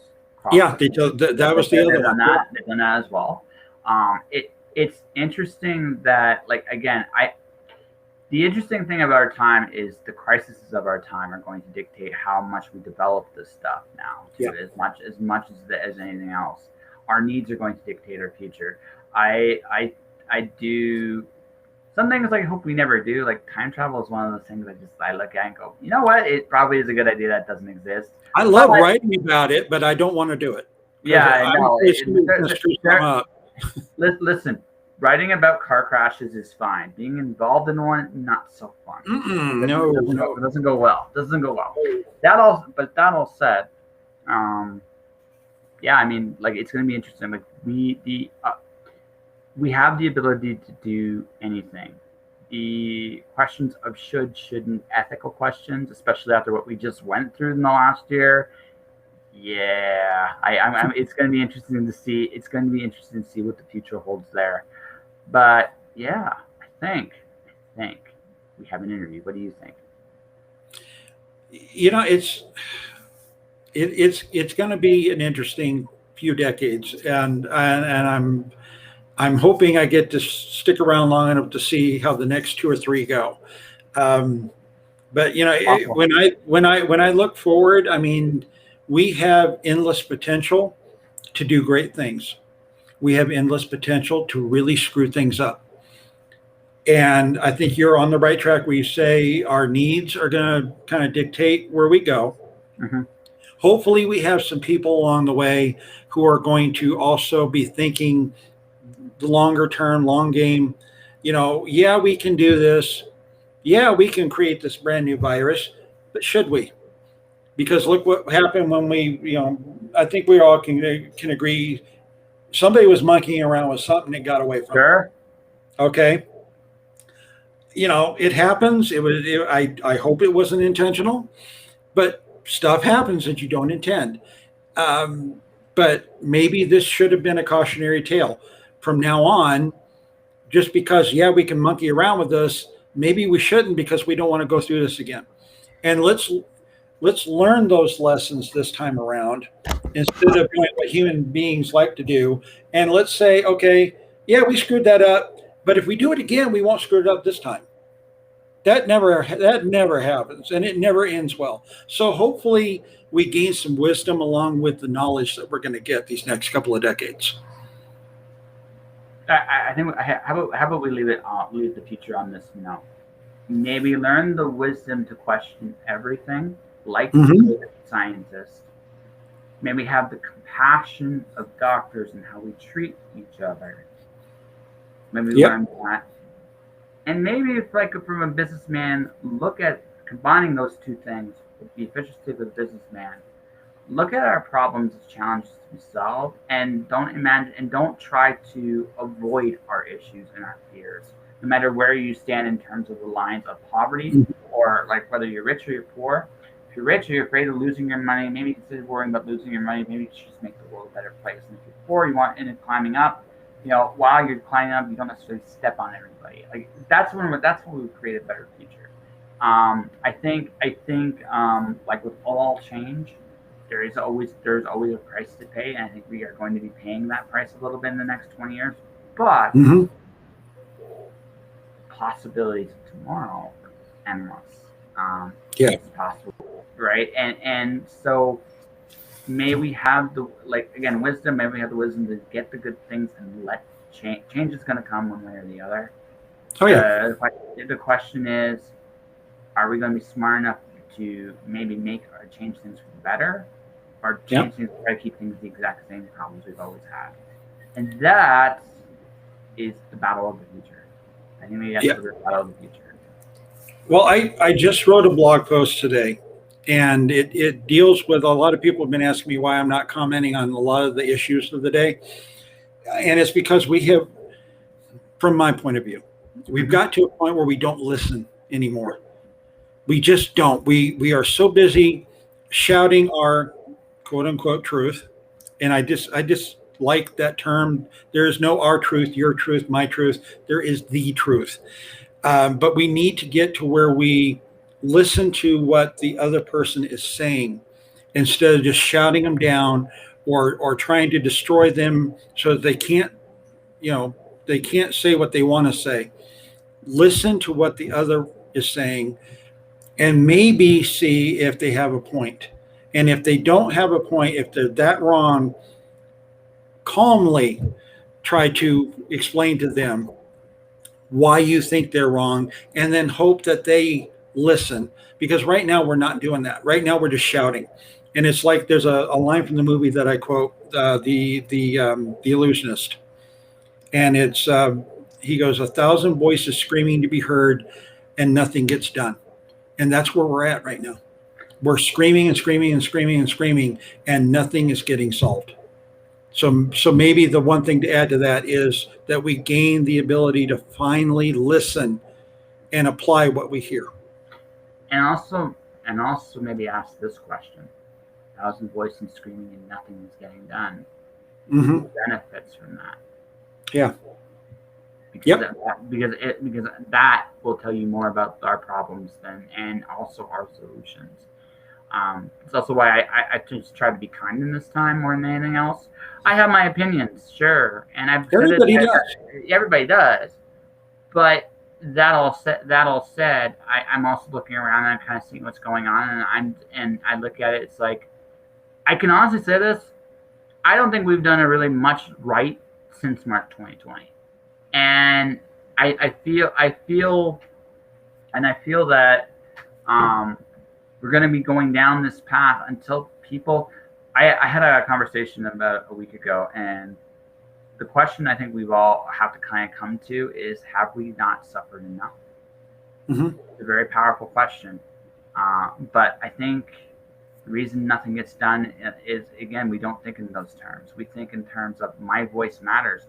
[SPEAKER 2] Yeah, that was the other one.
[SPEAKER 1] They've done that as well. It's interesting that, like, again, the interesting thing about our time is the crises of our time are going to dictate how much we develop this stuff now. Yeah. As much as anything else, our needs are going to dictate our future. I do some things I hope we never do. Like, time travel is one of those things I look at and go, you know what? It probably is a good idea that doesn't exist.
[SPEAKER 2] I love writing about it, but I don't want to do it.
[SPEAKER 1] Yeah, I know. Listen, writing about car crashes is fine. Being involved in one, not so fun. It doesn't go well. That all said, yeah, I mean, like, it's going to be interesting. Like, we have the ability to do anything. The questions of should, shouldn't, ethical questions, especially after what we just went through in the last year. Yeah, it's going to be interesting to see. It's going to be interesting to see what the future holds there. But yeah, I think we have an interview. What do you think?
[SPEAKER 2] You know, it's going to be an interesting few decades, and I'm hoping I get to stick around long enough to see how the next 2 or 3 go. But you know, awesome. when I look forward, I mean, we have endless potential to do great things. We have endless potential to really screw things up. And I think you're on the right track where you say our needs are going to kind of dictate where we go. Mm-hmm. Hopefully we have some people along the way who are going to also be thinking the longer term, long game. You know, yeah, we can do this. Yeah, we can create this brand new virus, but should we? Because look what happened when I think we all can agree somebody was monkeying around with something that got away from
[SPEAKER 1] Sure.
[SPEAKER 2] Them. Okay. You know, it happens. I hope it wasn't intentional, but stuff happens that you don't intend. But maybe this should have been a cautionary tale. From now on, just because, yeah, we can monkey around with this, maybe we shouldn't, because we don't want to go through this again. And let's learn those lessons this time around instead of doing what human beings like to do. And let's say, okay, yeah, we screwed that up, but if we do it again, we won't screw it up this time. That never happens, and it never ends well. So hopefully we gain some wisdom along with the knowledge that we're going to get these next couple of decades.
[SPEAKER 1] I think how about we leave the future on this note. Maybe learn the wisdom to question everything, like the scientists. Maybe have the compassion of doctors and how we treat each other. Maybe learn that. And maybe if, like, from a businessman, look at combining those two things with the efficiency of the businessman. Look at our problems as challenges to be solved, and don't try to avoid our issues and our fears. No matter where you stand in terms of the lines of poverty, or like whether you're rich or you're poor. If you're rich, you're afraid of losing your money. Maybe instead of worrying about losing your money, maybe you should just make the world a better place. And if you're poor, you want in climbing up. You know, while you're climbing up, you don't necessarily step on everybody. Like that's when we create a better future. I think like with all change, there's always a price to pay, and I think we are going to be paying that price a little bit in the next 20 years. But possibilities of tomorrow are endless.
[SPEAKER 2] It's
[SPEAKER 1] possible, right? And so may we have the wisdom. May we have the wisdom to get the good things and let change. Change is going to come one way or the other.
[SPEAKER 2] Oh yeah.
[SPEAKER 1] The question is, are we going to be smart enough to maybe make or change things for the better, or change things to try to keep things the exact same problems we've always had? And that is the battle of the future. I think maybe that's the battle of the future.
[SPEAKER 2] Well, I just wrote a blog post today, and it deals with a lot of people have been asking me why I'm not commenting on a lot of the issues of the day. And it's because we have, from my point of view, we've got to a point where we don't listen anymore. We just don't. We are so busy shouting our quote unquote truth. And I just like that term. There is no our truth, your truth, my truth. There is the truth. But we need to get to where we listen to what the other person is saying instead of just shouting them down or trying to destroy them so that they can't say what they want to say. Listen to what the other is saying and maybe see if they have a point. And if they don't have a point, if they're that wrong, calmly try to explain to them why you think they're wrong, and then hope that they listen. Because right now we're not doing that. Right now we're just shouting. And it's like there's a line from the movie that I quote, the Illusionist. And it's, he goes, 1,000 voices screaming to be heard and nothing gets done. And that's where we're at right now. We're screaming and screaming and screaming and screaming, and nothing is getting solved. So maybe the one thing to add to that is that we gain the ability to finally listen and apply what we hear.
[SPEAKER 1] And also maybe ask this question: 1,000 voices screaming and nothing is getting done. Who benefits from that?
[SPEAKER 2] Yeah.
[SPEAKER 1] Because that will tell you more about our problems and also our solutions. It's also why I just try to be kind in this time more than anything else. I have my opinions, sure, and everybody does. But that all said, I'm also looking around and I'm kind of seeing what's going on, and I look at it. It's like I can honestly say this: I don't think we've done a really much right since March 2020, and I feel that we're going to be going down this path until people. I had a conversation about a week ago, and the question I think we've all have to kind of come to is: have we not suffered enough? It's a very powerful question, but I think the reason nothing gets done is, again, we don't think in those terms. We think in terms of my voice matters.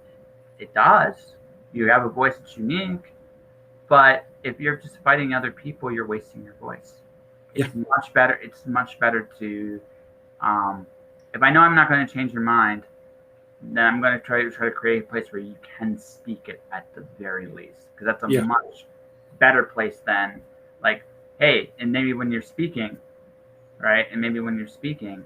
[SPEAKER 1] It does. You have a voice that's unique, but if you're just fighting other people, you're wasting your voice. It's much better. It's much better to, if I know I'm not going to change your mind, then I'm going to try to create a place where you can speak it at the very least, because that's a much better place than like, hey, and maybe when you're speaking, right, and maybe when you're speaking,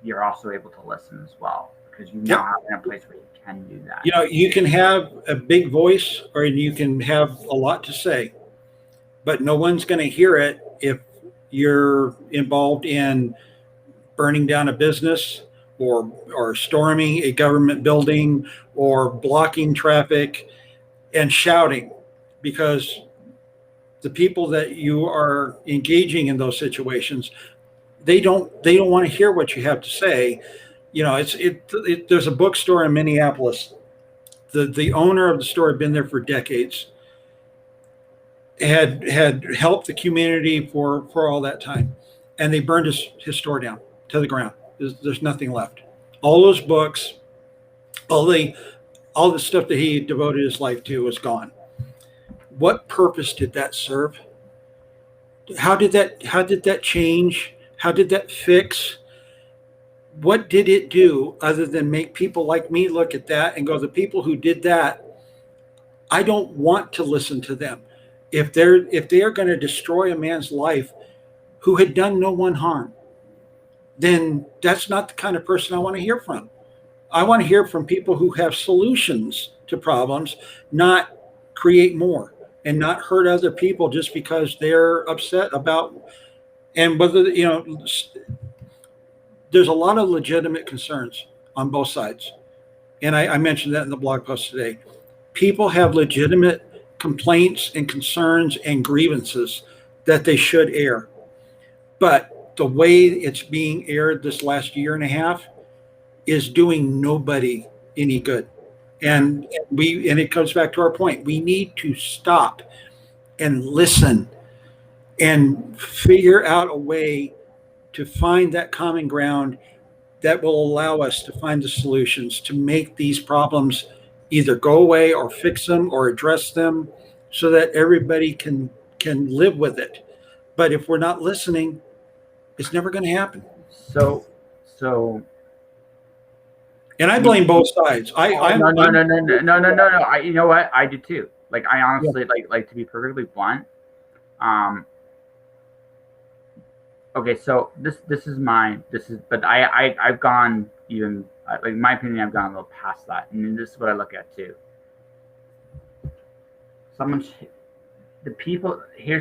[SPEAKER 1] you're also able to listen as well, because you now have in a place where you can do that.
[SPEAKER 2] You can have a big voice or you can have a lot to say, but no one's going to hear it if you're involved in burning down a business or storming a government building or blocking traffic and shouting, because the people that you are engaging in those situations, they don't want to hear what you have to say. There's a bookstore in Minneapolis. The owner of the store had been there for decades, had helped the community for all that time, and they burned his store down to the ground. There's nothing left. All those books, all the stuff that he devoted his life to was gone. What purpose did that serve? How did that change? How did that fix? What did it do other than make people like me look at that and go, the people who did that, I don't want to listen to them. If they are going to destroy a man's life who had done no one harm, then that's not the kind of person I want to hear from. I want to hear from people who have solutions to problems, not create more and not hurt other people just because they're upset about, and whether, there's a lot of legitimate concerns on both sides. And I mentioned that in the blog post today. People have legitimate complaints and concerns and grievances that they should air. But the way it's being aired this last year and a half is doing nobody any good. And it comes back to our point. We need to stop and listen and figure out a way to find that common ground that will allow us to find the solutions to make these problems either go away or fix them or address them so that everybody can live with it. But if we're not listening, it's never going to happen.
[SPEAKER 1] So
[SPEAKER 2] and I blame both sides.
[SPEAKER 1] No. You know what? I do too. Like, I honestly, like to be perfectly blunt. Okay, so but I've gone even, like, in my opinion, I've gone a little past that, and this is what I look at too. Here's the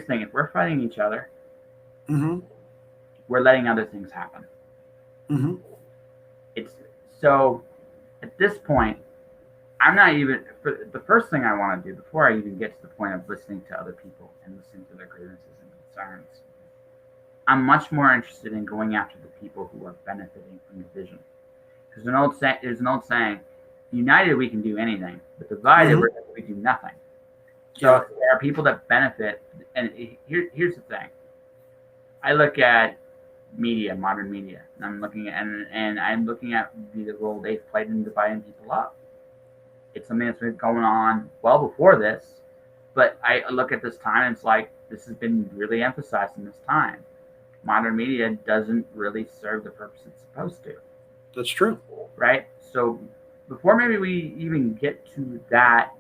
[SPEAKER 1] thing: if we're fighting each other, we're letting other things happen. It's so. At this point, I'm not even, the first thing I want to do before I even get to the point of listening to other people and listening to their grievances and concerns, I'm much more interested in going after the people who are benefiting from division. Because there's an old saying, united we can do anything, but divided we do nothing. So there are people that benefit, and here's the thing. I look at media, modern media, and I'm looking at the role they've played in dividing people up. It's something that's been going on well before this, but I look at this time and it's like this has been really emphasized in this time. Modern media doesn't really serve the purpose it's supposed to.
[SPEAKER 2] That's true.
[SPEAKER 1] Right? So before maybe we even get to that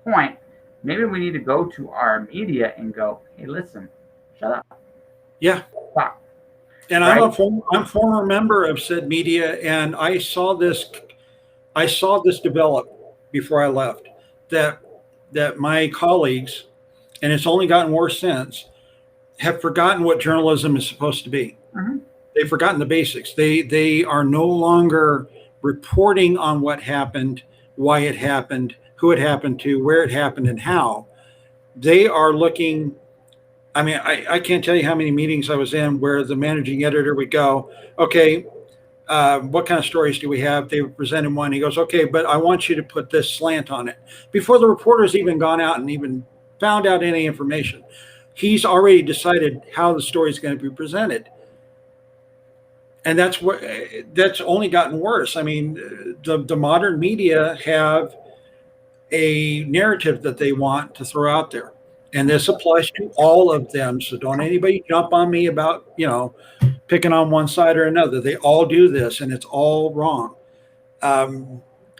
[SPEAKER 1] point, maybe we need to go to our media and go, hey, listen, shut up.
[SPEAKER 2] Yeah.
[SPEAKER 1] Stop.
[SPEAKER 2] And right? I'm a former member of said media, and I saw this develop before I left, that my colleagues, and it's only gotten worse since, have forgotten what journalism is supposed to be. They've forgotten the basics. They are no longer reporting on what happened, why it happened, who it happened to, where it happened, and how. They are looking. I mean, I can't tell you how many meetings I was in where the managing editor would go, okay, what kind of stories do we have? They presented one. He goes, okay, but I want you to put this slant on it. Before the reporter's even gone out and even found out any information, he's already decided how the story is going to be presented. And that's only gotten worse. I mean, the modern media have a narrative that they want to throw out there. And this applies to all of them. So don't anybody jump on me about, picking on one side or another. They all do this, and it's all wrong.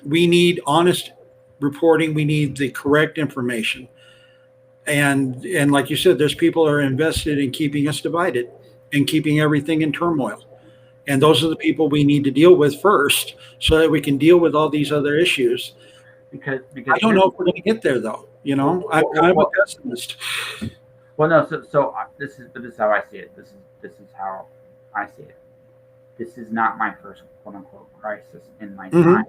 [SPEAKER 2] We need honest reporting. We need the correct information. And like you said, there's people that are invested in keeping us divided and keeping everything in turmoil. And those are the people we need to deal with first so that we can deal with all these other issues. Because I don't know if we're going to get there, though. I'm kind of a pessimist.
[SPEAKER 1] Well, no. So this is how I see it. This is how I see it. This is not my first quote unquote crisis in my time.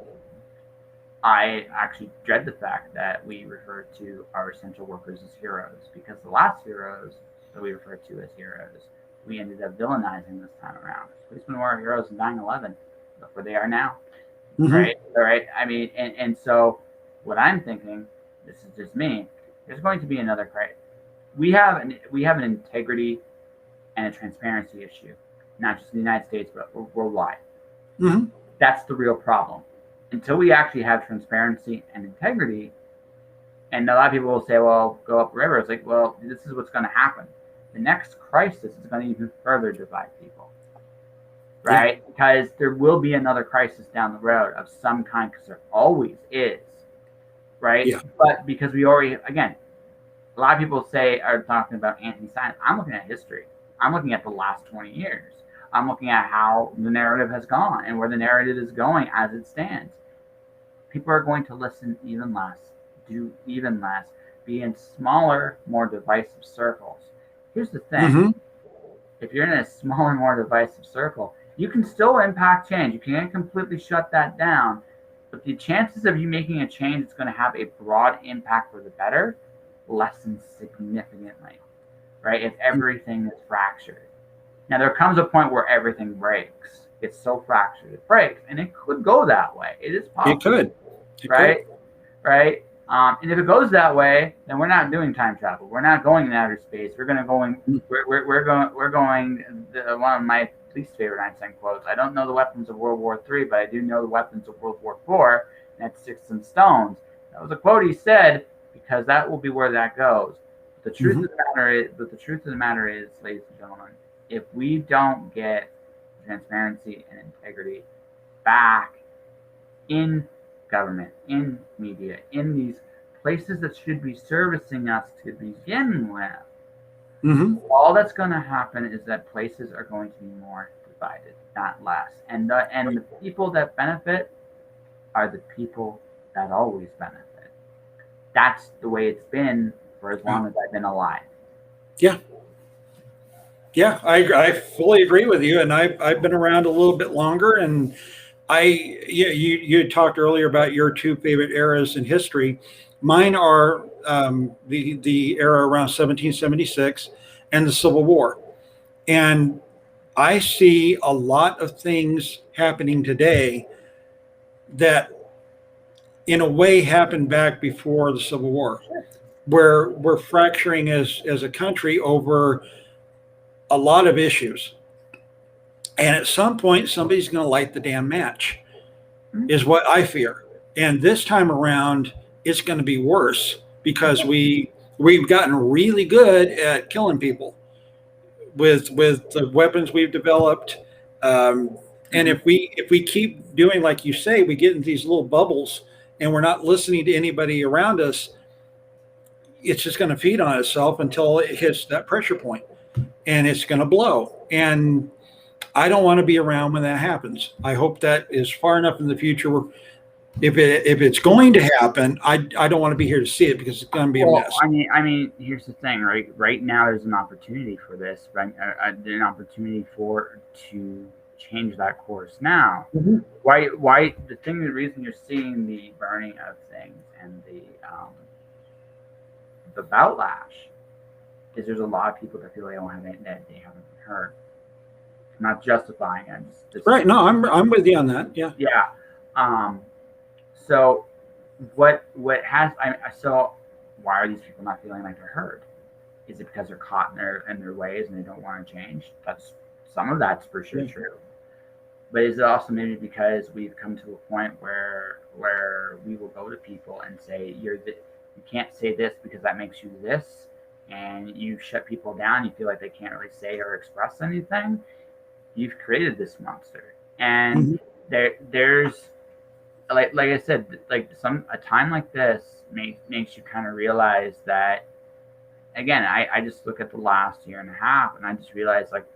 [SPEAKER 1] I actually dread the fact that we refer to our essential workers as heroes, because the last heroes that we referred to as heroes, we ended up villainizing this time around. Policemen were our heroes in 9/11. Look where they are now. Right? All right. I mean, and so what I'm thinking, this is just me, there's going to be another crisis. We have an integrity and a transparency issue, not just in the United States, but worldwide. That's the real problem. Until we actually have transparency and integrity, and a lot of people will say, well, go up the river. It's like, well, this is what's going to happen. The next crisis is going to even further divide people, right? Because there will be another crisis down the road of some kind, because there always is, right? But because we already, again, a lot of people are talking about anti-science. I'm looking at history. I'm looking at the last 20 years. I'm looking at how the narrative has gone and where the narrative is going as it stands. People are going to listen even less do even less, be in smaller, more divisive circles. Here's the thing.
[SPEAKER 2] Mm-hmm.
[SPEAKER 1] If you're in a smaller, more divisive circle, you can still impact change. You can't completely shut that down, but the chances of you making a change that's going to have a broad impact for the better lessen significantly, right? If everything is fractured. Now, there comes a point where everything breaks. It's so fractured it breaks, and it could go that way. It is possible.
[SPEAKER 2] It
[SPEAKER 1] right?
[SPEAKER 2] could.
[SPEAKER 1] Right? And if it goes that way, then we're not doing time travel. We're not going in outer space. We're going to going. We're going. One of my least favorite Einstein quotes. I don't know the weapons of World War III, but I do know the weapons of World War IV. And that's sticks and stones. That was a quote he said because that will be where that goes. The truth of the matter is, ladies and gentlemen, if we don't get transparency and integrity back in government, in media, in these places that should be servicing us to begin with, all that's going to happen is that places are going to be more divided, not less. And the people that benefit are the people that always benefit. That's the way it's been for as long as I've been alive.
[SPEAKER 2] Yeah. Yeah, I fully agree with you, and I've been around a little bit longer, and you talked earlier about your two favorite eras in history. Mine are the era around 1776 and the Civil War, and I see a lot of things happening today that, in a way, happened back before the Civil War, where we're fracturing as a country over a lot of issues. And at some point, somebody's going to light the damn match, is what I fear. And this time around, it's going to be worse because we've gotten really good at killing people with the weapons we've developed. And if we keep doing like you say, we get into these little bubbles and we're not listening to anybody around us, it's just going to feed on itself until it hits that pressure point. And it's going to blow. And I don't want to be around when that happens. I hope that is far enough in the future where if it's going to happen, I don't want to be here to see it because it's going to be a mess.
[SPEAKER 1] I mean, here's the thing, right? Right now, there's an opportunity for this, right? An opportunity to change that course now. Why? The reason you're seeing the burning of things and the backlash is there's a lot of people that feel they don't have it, that they haven't been heard. I'm not justifying it.
[SPEAKER 2] Right. No, I'm with you on that. Yeah.
[SPEAKER 1] Yeah. So why are these people not feeling like they're heard? Is it because they're caught in their ways and they don't want to change? Some of that's for sure true. But is it also maybe because we've come to a point where we will go to people and say, you can't say this because that makes you this, and you shut people down, you feel like they can't really say or express anything, you've created this monster. And there's like I said, like a time like this makes you kind of realize that, again, I just look at the last year and a half and I just realize, like,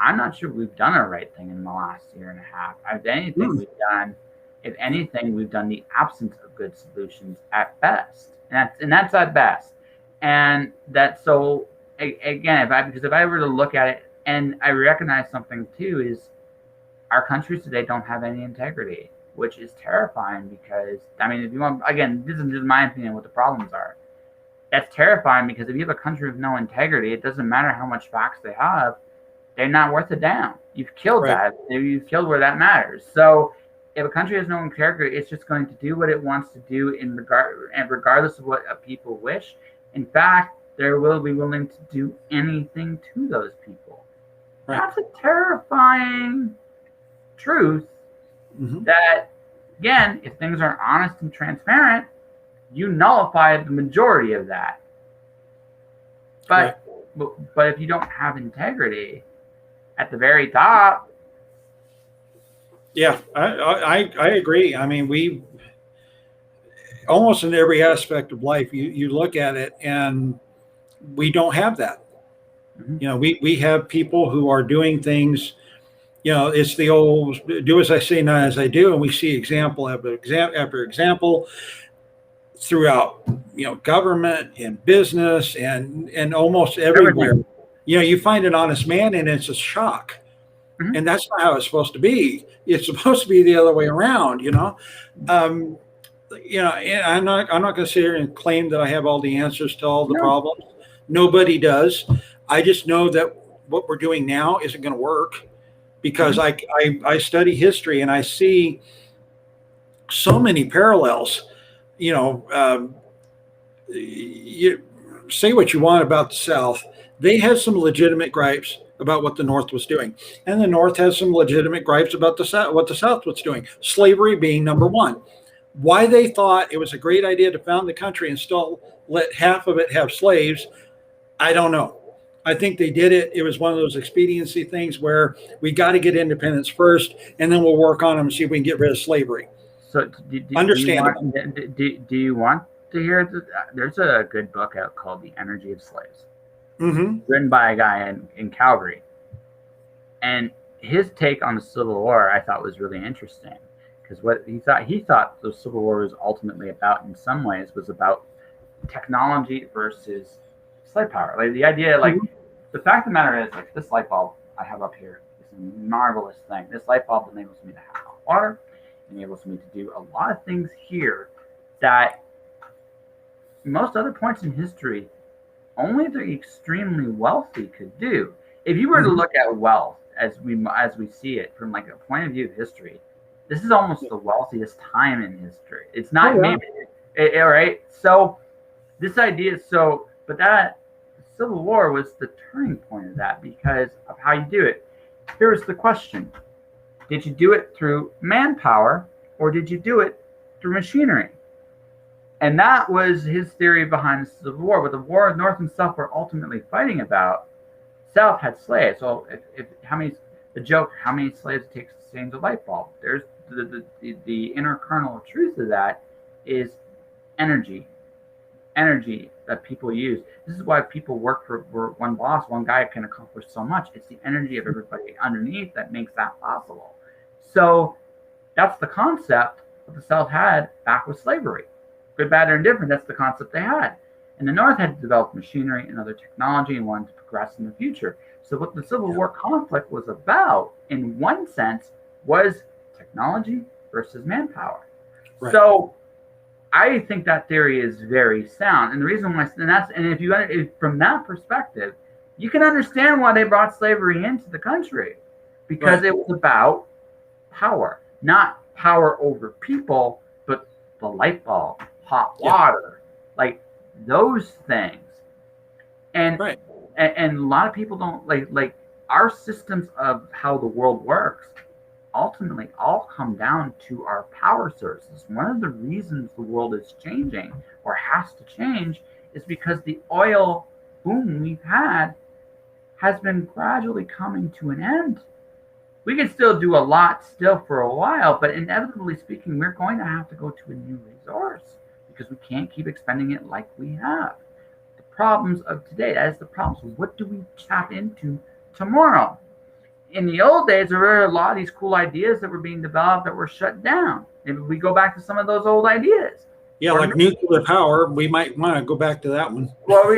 [SPEAKER 1] I'm not sure we've done a right thing in the last year and a half. If anything, we've done the absence of good solutions at best. And that's at best. And that's so, again, if I were to look at it, and I recognize something too, is our countries today don't have any integrity, which is terrifying because, I mean, if you want, again, this is just my opinion what the problems are. That's terrifying because if you have a country with no integrity, it doesn't matter how much facts they have, they're not worth a damn. You've killed that. You've killed where that matters. So if a country has no integrity, it's just going to do what it wants to do regardless of what people wish. In fact, they will be willing to do anything to those people. Right. That's a terrifying truth that, again, if things are honest and transparent, you nullify the majority of that. But if you don't have integrity at the very top.
[SPEAKER 2] Yeah, I agree. I mean, we almost in every aspect of life, you look at it and we don't have that. You know, we have people who are doing things, you know, it's the old do as I say, not as I do. And we see example after example. throughout, government and business and almost everywhere.
[SPEAKER 1] Everything.
[SPEAKER 2] You find an honest man and it's a shock.
[SPEAKER 1] Mhm.
[SPEAKER 2] And that's not how it's supposed to be. It's supposed to be the other way around, and I'm not going to sit here and claim that I have all the answers to all the
[SPEAKER 1] No.
[SPEAKER 2] problems. Nobody does. I just know that what we're doing now isn't going to work because I study history and I see so many parallels. You say what you want about the South. They had some legitimate gripes about what the North was doing. And the North has some legitimate gripes about the South, what the South was doing. Slavery being number one. Why they thought it was a great idea to found the country and still let half of it have slaves, I don't know. I think they did it. It was one of those expediency things where we got to get independence first, and then we'll work on them and see if we can get rid of slavery.
[SPEAKER 1] So,
[SPEAKER 2] Understandable.
[SPEAKER 1] Do you want to hear? There's a good book out called "The Energy of Slaves," written by a guy in Calgary, and his take on the Civil War I thought was really interesting because what he thought the Civil War was ultimately about, in some ways, was about technology versus slave power. Like the idea, like the fact of the matter is, like this light bulb I have up here is a marvelous thing. This light bulb enables me to have hot water, enables me to do a lot of things here that most other points in history only the extremely wealthy could do. If you were to look at wealth as we see it from like a point of view of history, this is almost the wealthiest time in history. It's not maybe right. So this idea is but that Civil War was the turning point of that because of how you do it. Here's the question: did you do it through manpower or did you do it through machinery? And that was his theory behind the Civil War. But the war North and South were ultimately fighting about, South had slaves. So how many slaves it takes to change a light bulb? There's the inner kernel of truth of that is energy that people use. This is why people work for one boss. One guy can accomplish so much. It's the energy of everybody underneath that makes that possible. So that's the concept that the South had back with slavery. Good, bad, or indifferent, that's the concept they had. And the North had developed machinery and other technology and wanted to progress in the future. So what the Civil War conflict was about, in one sense, was technology versus manpower. Right. So I think that theory is very sound. And the reason why, if from that perspective, you can understand why they brought slavery into the country. Because it was about power, not power over people, but the light bulb, hot water, like those things. And and a lot of people don't like our systems of how the world works ultimately all come down to our power sources. One of the reasons the world is changing or has to change is because the oil boom we've had has been gradually coming to an end. We can still do a lot still for a while, but inevitably speaking, we're going to have to go to a new resource because we can't keep expending it like we have. The problems of today, that is the problem. So what do we tap into tomorrow? In the old days, there were a lot of these cool ideas that were being developed that were shut down. Maybe we go back to some of those old ideas.
[SPEAKER 2] Yeah, like nuclear power, we might want to go back to that one.
[SPEAKER 1] But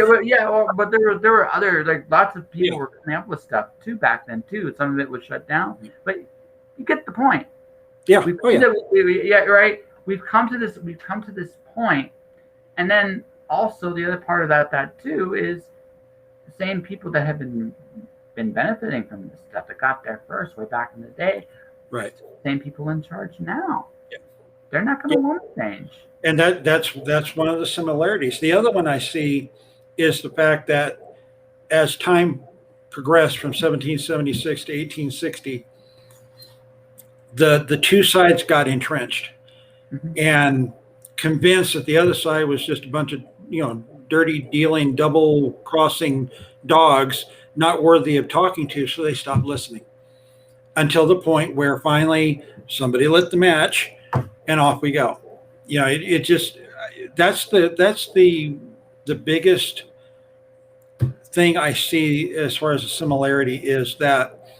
[SPEAKER 1] there were other, like lots of people were coming up with stuff too back then too. Some of it was shut down, but you get the point.
[SPEAKER 2] Yeah.
[SPEAKER 1] Right. We've come to this point, and then also the other part of that too is the same people that have been benefiting from this stuff that got there first way back in the day.
[SPEAKER 2] Right.
[SPEAKER 1] Same people in charge now. Yeah. They're not going to want to change.
[SPEAKER 2] And that's one of the similarities. The other one I see is the fact that as time progressed from 1776 to 1860, the two sides got entrenched and convinced that the other side was just a bunch of dirty dealing, double crossing dogs not worthy of talking to, so they stopped listening until the point where finally somebody lit the match and off we go. It just that's the biggest thing I see as far as a similarity is that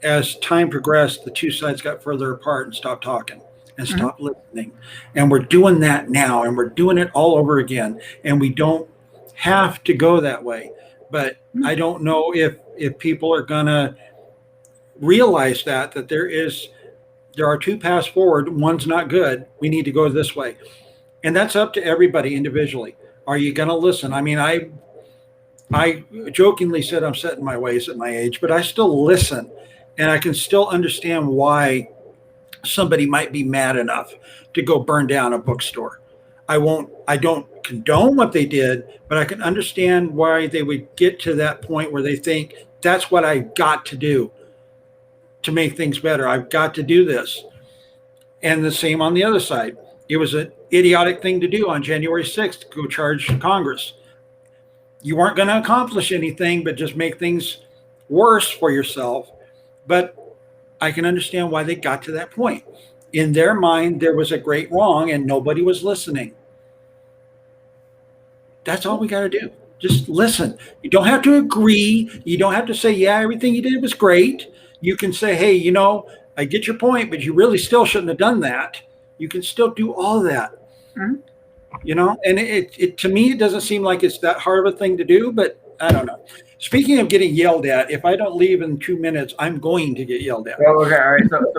[SPEAKER 2] as time progressed, the two sides got further apart and stopped talking. and stop listening. And we're doing that now, and we're doing it all over again. And we don't have to go that way. But I don't know if people are going to realize that there are two paths forward. One's not good. We need to go this way. And that's up to everybody individually. Are you going to listen? I mean, I jokingly said I'm set in my ways at my age, but I still listen, and I can still understand why somebody might be mad enough to go burn down a bookstore. I don't condone what they did, but I can understand why they would get to that point where they think that's what I got to do to make things better. I've got to do this. And the same on the other side. It was an idiotic thing to do on January 6th to go charge Congress. You weren't going to accomplish anything but just make things worse for yourself. But I can understand why they got to that point. In their mind, there was a great wrong and nobody was listening. That's all we got to do. Just listen. You don't have to agree. You don't have to say, yeah, everything you did was great. You can say, hey, I get your point, but you really still shouldn't have done that. You can still do all that. And it to me, it doesn't seem like it's that hard of a thing to do, but I don't know. Speaking of getting yelled at, if I don't leave in 2 minutes, I'm going to get yelled at.
[SPEAKER 1] Well, okay, all right. So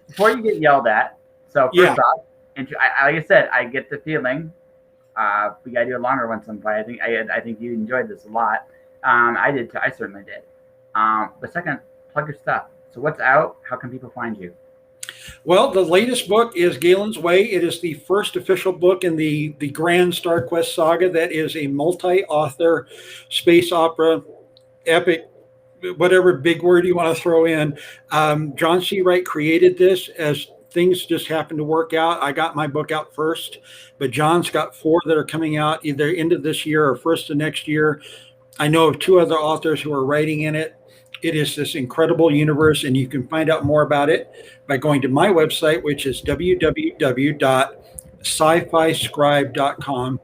[SPEAKER 1] before you get yelled at, so first off, like I said, I get the feeling we gotta do a longer one sometime. I think you enjoyed this a lot. I did too. I certainly did. But second, plug your stuff. So what's out? How can people find you?
[SPEAKER 2] Well, the latest book is Galen's Way. It is the first official book in the Grand Star Quest saga that is a multi-author space opera, epic, whatever big word you want to throw in. John C. Wright created this as things just happened to work out. I got my book out first, but John's got 4 that are coming out either end of this year or first of next year. I know of 2 other authors who are writing in it. It is this incredible universe, and you can find out more about it by going to my website, which is www.scifiscribe.com.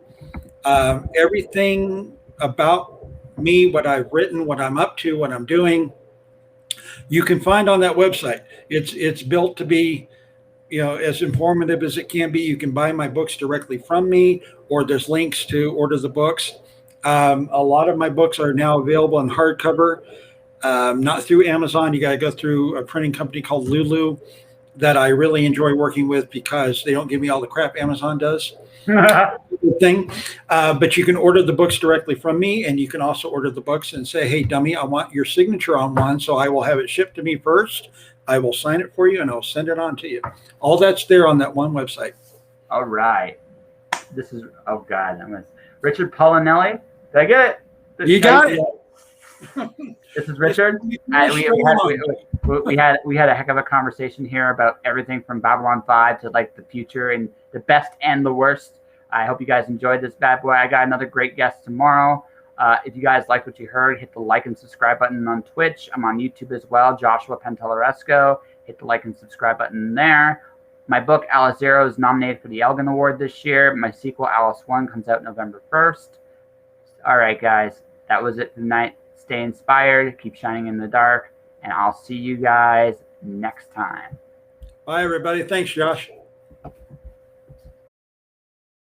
[SPEAKER 2] Everything about me, what I've written, what I'm up to, what I'm doing, you can find on that website. It's built to be, as informative as it can be. You can buy my books directly from me, or there's links to order the books. A lot of my books are now available in hardcover. Not through Amazon. You got to go through a printing company called Lulu that I really enjoy working with because they don't give me all the crap Amazon does. Thing. But you can order the books directly from me, and you can also order the books and say, hey, dummy, I want your signature on one, so I will have it shipped to me first. I will sign it for you, and I'll send it on to you. All that's there on that one website.
[SPEAKER 1] All right. This is, oh, God. Richard Paolinelli. Did I get it?
[SPEAKER 2] You got it.
[SPEAKER 1] This is Richard. We had a heck of a conversation here about everything from Babylon 5 to like the future and the best and the worst. I hope you guys enjoyed this bad boy. I got another great guest tomorrow. If you guys liked what you heard, hit the like and subscribe button on Twitch. I'm on YouTube as well, Joshua Pantellaresco. Hit the like and subscribe button there. My book, Alice Zero, is nominated for the Elgin Award this year. My sequel, Alice 1, comes out November 1st. All right, guys. That was it for tonight. Stay inspired, keep shining in the dark, and I'll see you guys next time.
[SPEAKER 2] Bye, everybody. Thanks, Josh.